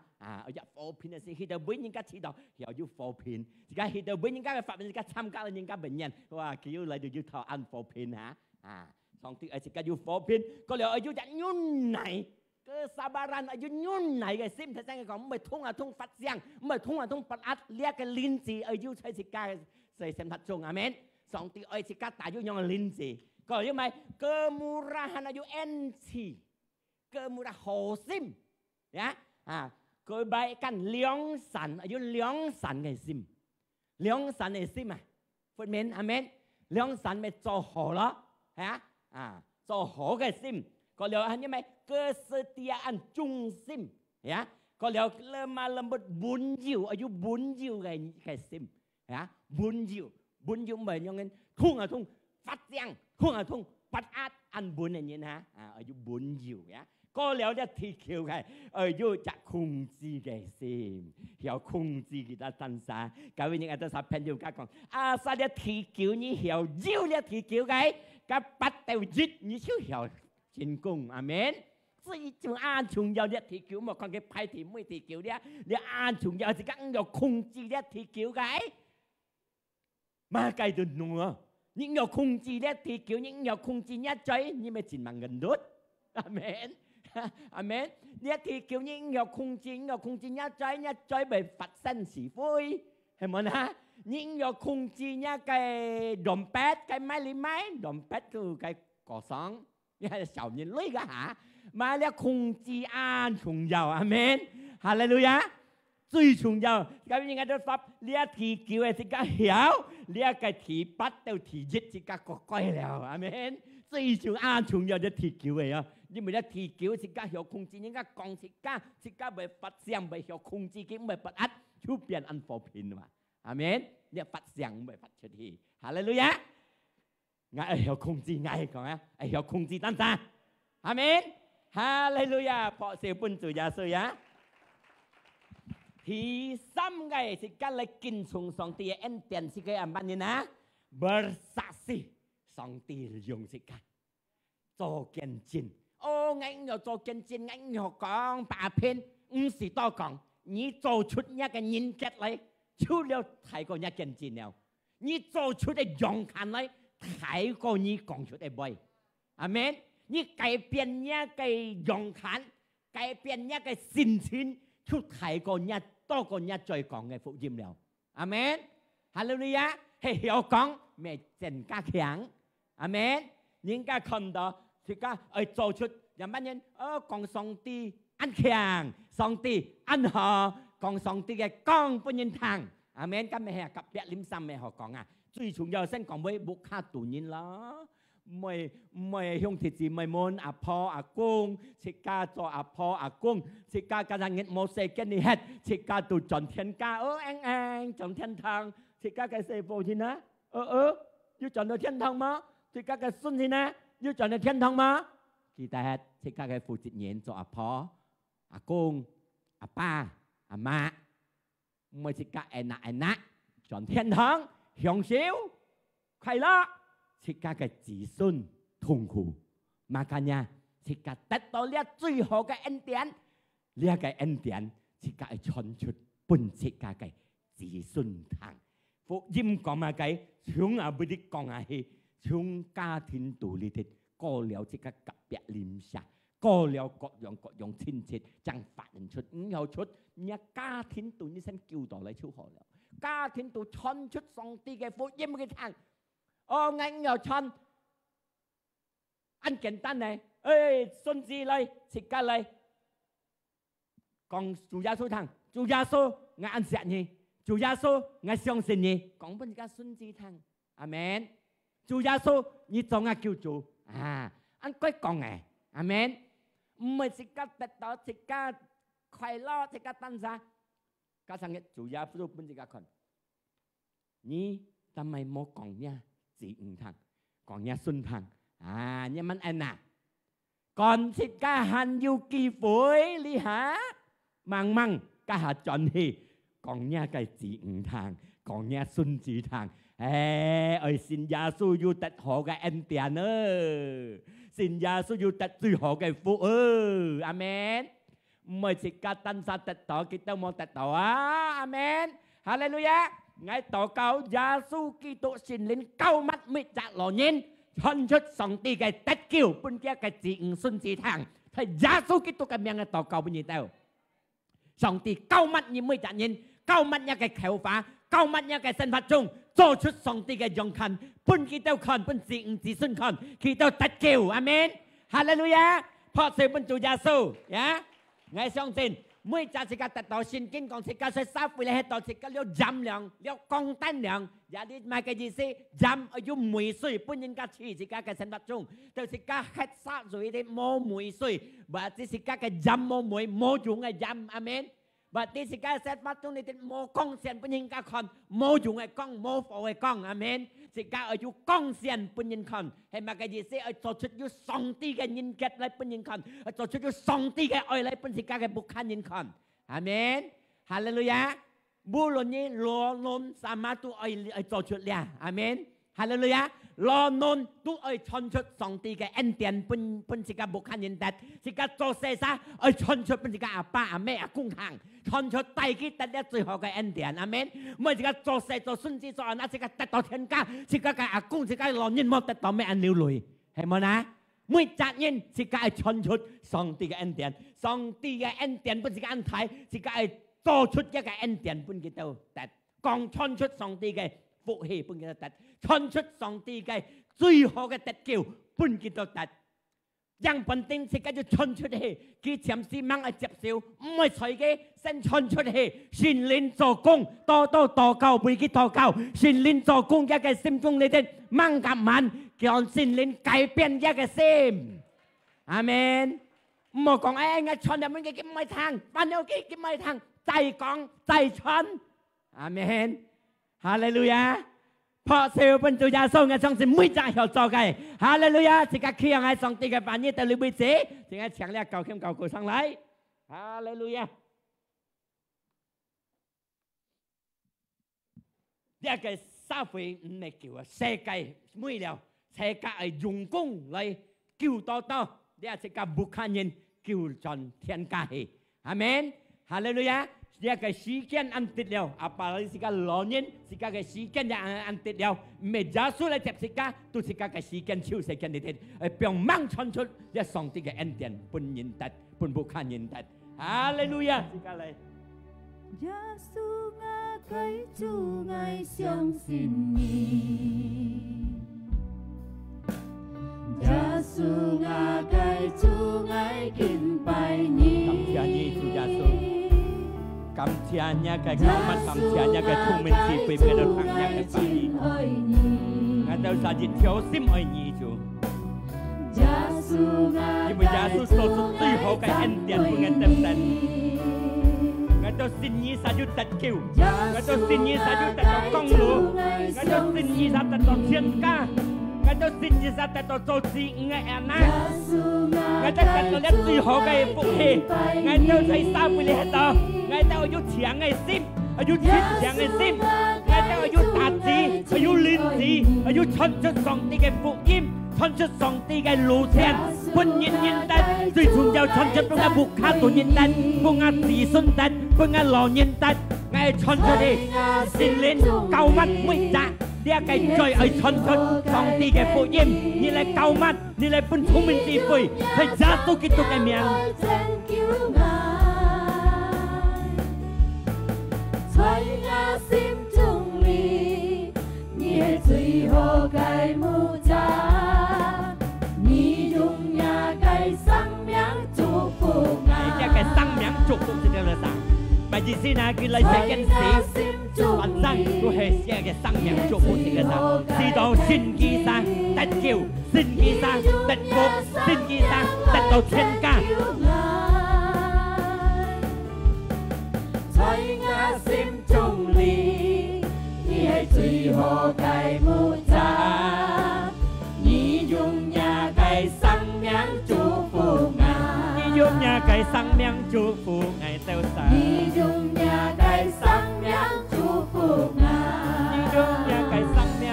ở phổ biến cáiสิเราวิ่งnhững cái chỉ đạo hiểuอยู่phổ biếnสิกาเราวิ่งnhững cái phátเป็นสิกาtham gia những cái bệnh nhânว่าคิวเลยอยู่thọ ăn phổ biếnฮะสองที่สิกาอยู่phổ biếnก็เลยอายุจะยุ่นไหนkesabaran ayu nyun này cái sim thật ra còn mới thung phát giang mới thung phát ắt lia cái linh gì ayu chơi chỉ cái xây xem thật chung amen song ti ơi chỉ cái tại ayu nhong linh gì còn như mày kemurahan ayu enci kemurah hồ sim ya kebaikan liang san ayu liang san cái sim phân men amen liang san mới cho hồ đó ya cho hồ cái sim còn liệu anh như mày kesetiaan trung sim ya còn liệu lemah lembut bunyiu ayu bunyiu cái sim ya bunyiu mày nhong thung phát giang thung phát át ăn bún này như ha ayu bunyiu ya có liệuจะที่เขียวไงayuจะคุมจีcái sim hiểuคุมจีcái ta tan sa cái những anh ta sắp phèn dùng các con sao đểที่เขียวนี่ hiểu diêu đểที่เขียวcái bắt đầu giếtนี่chưa hiểu chính cùng amen所以就按重要的提求，莫看佢派題每提求咧，你按重要是講要控制咧提求嘅，嘛計到弄啊！你要控制咧提求，你要控制一嘴，你咪盡萬人多，阿門，阿門。你提求你要控制一嘴咪發生是非，係咪啊？你要控制一個動筆，個買嚟買動筆個個過爽，你係小人類嘅嚇。mà là控制安重要，阿門，哈利路亞，最重要。咁應該都發，你一提叫係自家曉，你一個提八到提一自家個乖了，阿門。最重安重要嘅提叫嘅啊，你咪一提叫自家曉控制，應該講自家咪發聲咪曉控制佢咪不壓，就變安和平嘛，阿門。你發聲咪發出去，哈利路亞。我係曉控制，我係講啊，係曉控制當陣，阿門。哈利路亞，เพราะเสียบุญสู่ยาสุยะท ที่ซ้ำไงสิกันเลยกินส่งสองตีเอ็นเตียนสิกันอันบ้านนี้นะbersaksi สองตียงสิกัน做見證哦我又做見證我又講把片唔是多講你做出一個人格嚟除了睇過一見證了你做出嘅樣看嚟睇過你講出嘅背阿們你改變一個樣看改變一個心情出睇過一多過一再講嘅福音了阿們哈利路亞係曉講咪真加強阿們應該看到ที่ก็做出อย่างบ้านนี้講上帝安強上帝安好講上帝嘅光不認堂阿們咁咪係กับ別林三咪學講啊最重要先講俾บุคคลตัวนี้啦ไม่兄弟姊妹們阿婆阿公即家做阿婆阿公即家กำลังเงินโมเสกกันนี่เฮ็ด即家ตัวจอนเทียนกาจอนเทียนทาง即家嘅師傅ที่นะ要จอน到天堂嗎即家嘅孫ที่นะ要進到天堂嗎？記得即刻嘅負責人做阿婆、阿公、阿爸、阿媽，唔係即刻誒進天堂享受快樂，即刻嘅子孫痛苦。Makanya 即刻得到呢最好嘅恩典，呢個恩典即刻係傳出本即刻嘅子孫堂。福音講乜嘅？從阿不啲講下去。從家庭獨立的過了這個特別聯繫，過了各樣親戚，將發現出又出，你家庭獨立先叫到嚟超好了。家庭獨傳出上帝嘅福音嘅堂，我又傳，很簡單嘅，孫子嚟，自家嚟，講主耶穌堂，主耶穌我安錫你，主耶穌我相信你，講本家孫子堂，阿們。主耶穌，你做我叫主按佢講嘅，阿們，唔係自家得到自家快樂，自家單身，加上嘅主耶穌本自家看，你ทำไม冇講呢字唔同，講呢順堂你問安娜，ก่อน自家還要機會，你嚇มั่ง家下轉去講呢個字唔同，講呢順字堂。信耶穌要得好嘅恩典信耶穌要得最好嘅福阿們唔係自家單身得到佢都冇得到阿們哈利路亞我禱告耶穌基督聖靈救密滅責羅人傳出上帝嘅得救本家嘅自悟信之堂係耶穌基督嘅名嘅禱告俾你哋上帝救密而滅責人救密一嘅求法救密一嘅生活中做出上帝嘅樣看本佢都看本自悟自信看佢都得救阿們哈利路亞เพราะสื่อเป็น主耶穌我相信每一次嘅得到聖經講自己所殺回嚟係到自己了giảm量了降單量有啲咩嘅意思giảmอายุ梅歲本應該似自己嘅生活中到自己吃殺咗啲冇梅歲或者自己嘅giảm冇梅冇用嘅giảm阿們บัดนี้สิกาเสร็จวัดตรงนี้เป็นโมกองเสียนเป็นยิงกาคอนโมอยู่ไงกองโมโฟไงกองอาเมนสิกาอายุกองเสียนเป็นยิงคอนให้มากระยิเสไอตัวชุดอยู่สองตีกันยิงเก็ตอะไรเป็นยิงคอนไอตัวชุดอยู่สองตีกันอะไรเป็นสิกากันบุคคลยิงคอนอาเมนฮาเลลูยาบุรุษนี้รอนนสามารถตัวไอตัวชุดเลยอาเมนฮาเลลูยารอนนตัวไอชนชุดสองตีกันเอ็นเตียนเป็นสิกาบุคคลยิงแต่สิกาโจเซซ่าไอชนชุดเป็นสิกาอาป้าอาแม่อากุ้งทาง傳出大基得了最後嘅恩典，阿們。唔係自己做世做孫子做阿自己得到天家，自己嘅阿公自己老人冇得到咩恩了累，係冇啦？每責任自己係傳出上帝嘅恩典，上帝嘅恩典本自己安排，自己係做出一個恩典本佢都得，講傳出上帝嘅福氣本佢都得，傳出上帝嘅最好嘅得救本佢都得。ยังเป็นติงสิก็จะชนชุดเฮกี่เฉียมซีมังไอเจ็บสิวไม่ใช่เกเส้นชนชุดเฮสินลินโจกงต่อเก่าบุยกิต่อเก่าสินลินโจกงแยกไอซิมจงเลยเด่นมั่งกับมันเกี่ยวสินลินไก่เปลี่ยนแยกไอซิมอาเมนหมอกของไอ้ไงชนแต่มันกินไม่ทางปันเดียวกินไม่ทางใจกองใจชนอาเมนฮาเลลูยาเพราะเซลล์เป็นจุยาส่งไงส่งสิไม่จ่ายหัวจอไงฮาเลลูยาสิกาเคียงไงส่งตีกับปานนี้แต่ลืมไปเสียสิงไงเฉียงเรียกเก่าเข้มเก่ากูสั่งไรฮาเลลูยา呢個社會唔係叫啊，世界沒了，世界係用功嚟救多多，呢個世界不可能救進天家去，阿門，哈利路亞。呢個時間安定了，阿爸你是個老人，是個嘅時間也安定了，唔係耶穌嚟接時間，都是個嘅時間超時間嚟聽，並มั่傳出呢上帝嘅恩典，本認得，本不可認得，哈利路亞，時間嚟。耶穌我該主愛相信你，耶穌我該主愛敬拜你。感謝你主耶穌。感謝你嘅救恩，感謝你嘅聰明智慧，俾到ทั้ง樣嘅法理。我哋實在挑心愛你主，因為耶穌所做最好嘅恩典俾我哋得。我哋信你實要得救，我哋信你實要得到公路，我哋信你實得到天家，我哋信你實得到做自己嘅安娜，我哋得到咧最好嘅福氣，我哋喺三位喺度。我哋要強嘅心，要堅強嘅心，我哋要達志，要練志，要傳出上帝嘅福音，傳出上帝嘅路程，本認得，最重要傳出本嘅無卡度認得，本嘅自信得，本嘅老認得，我哋傳出嚟，心靈救物每日，呢個最愛傳出上帝嘅福音，你嚟救物，你嚟本聰明智慧，係耶穌基督嘅名。在我心中裏，你係最好嘅牧者，你用你嘅生命祝福我。你嘅生命祝福是點樣？咪意思呢？佢嚟這件事，本身都係寫嘅生命祝福是點樣？知道信基上得救，信基上得福，信基上得到天家。在我心中裏，你係最好嘅牧者，你用你嘅生命祝福我，你用你嘅生命祝福我到神，你用你嘅生命祝福我，你用你嘅生命，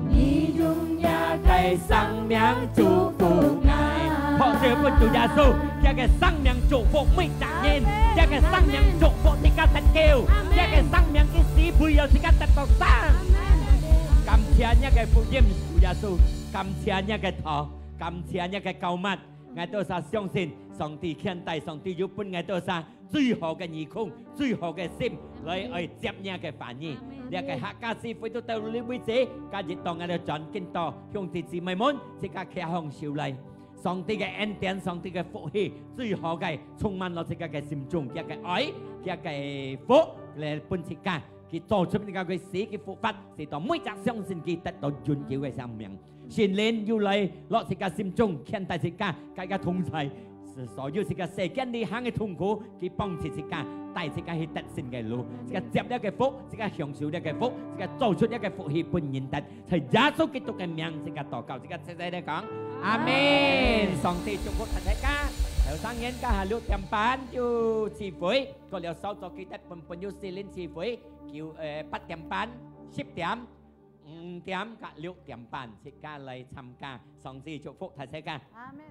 你用你嘅生命祝福我。เพราะเจ้าพระเจ้าเยซูอยากให้生命祝福每一人，อยากให้生命祝福ที่การ得救，อยากให้生命嘅死配有ที่การ得到生。感謝你嘅福音，主耶穌，感謝你嘅頭，感謝你嘅救物，我都相信上帝天大，上帝要本我都最好嘅義工，最好嘅心嚟接你嘅飯意。你嘅客家師傅都到呢位置，今日當我哋轉見到兄弟姊妹們，即刻企向少嚟。上帝嘅恩典，上帝嘅福氣，最好嘅充滿落自己嘅心中，佢嘅愛，佢嘅福嚟本自家，佢做出呢個嘅死嘅福法，使到每一相信佢得到永久嘅生命。聖靈要嚟落自己心中，牽帶自家，大家同齊，所有自己世間呢行嘅痛苦，佢幫助自家，帶自家去得勝嘅路，自己接呢個福，自己享受呢個福，自己做出呢個福氣本認得，係耶穌基督嘅名，自己禱告，自己細細地講。阿們，上帝祝福大家。頭生日家下6點半要聚會，個了手作記得本要試練聚會，叫8點半、10點、5點及6點半，自家嚟參加。上帝祝福大家。阿們。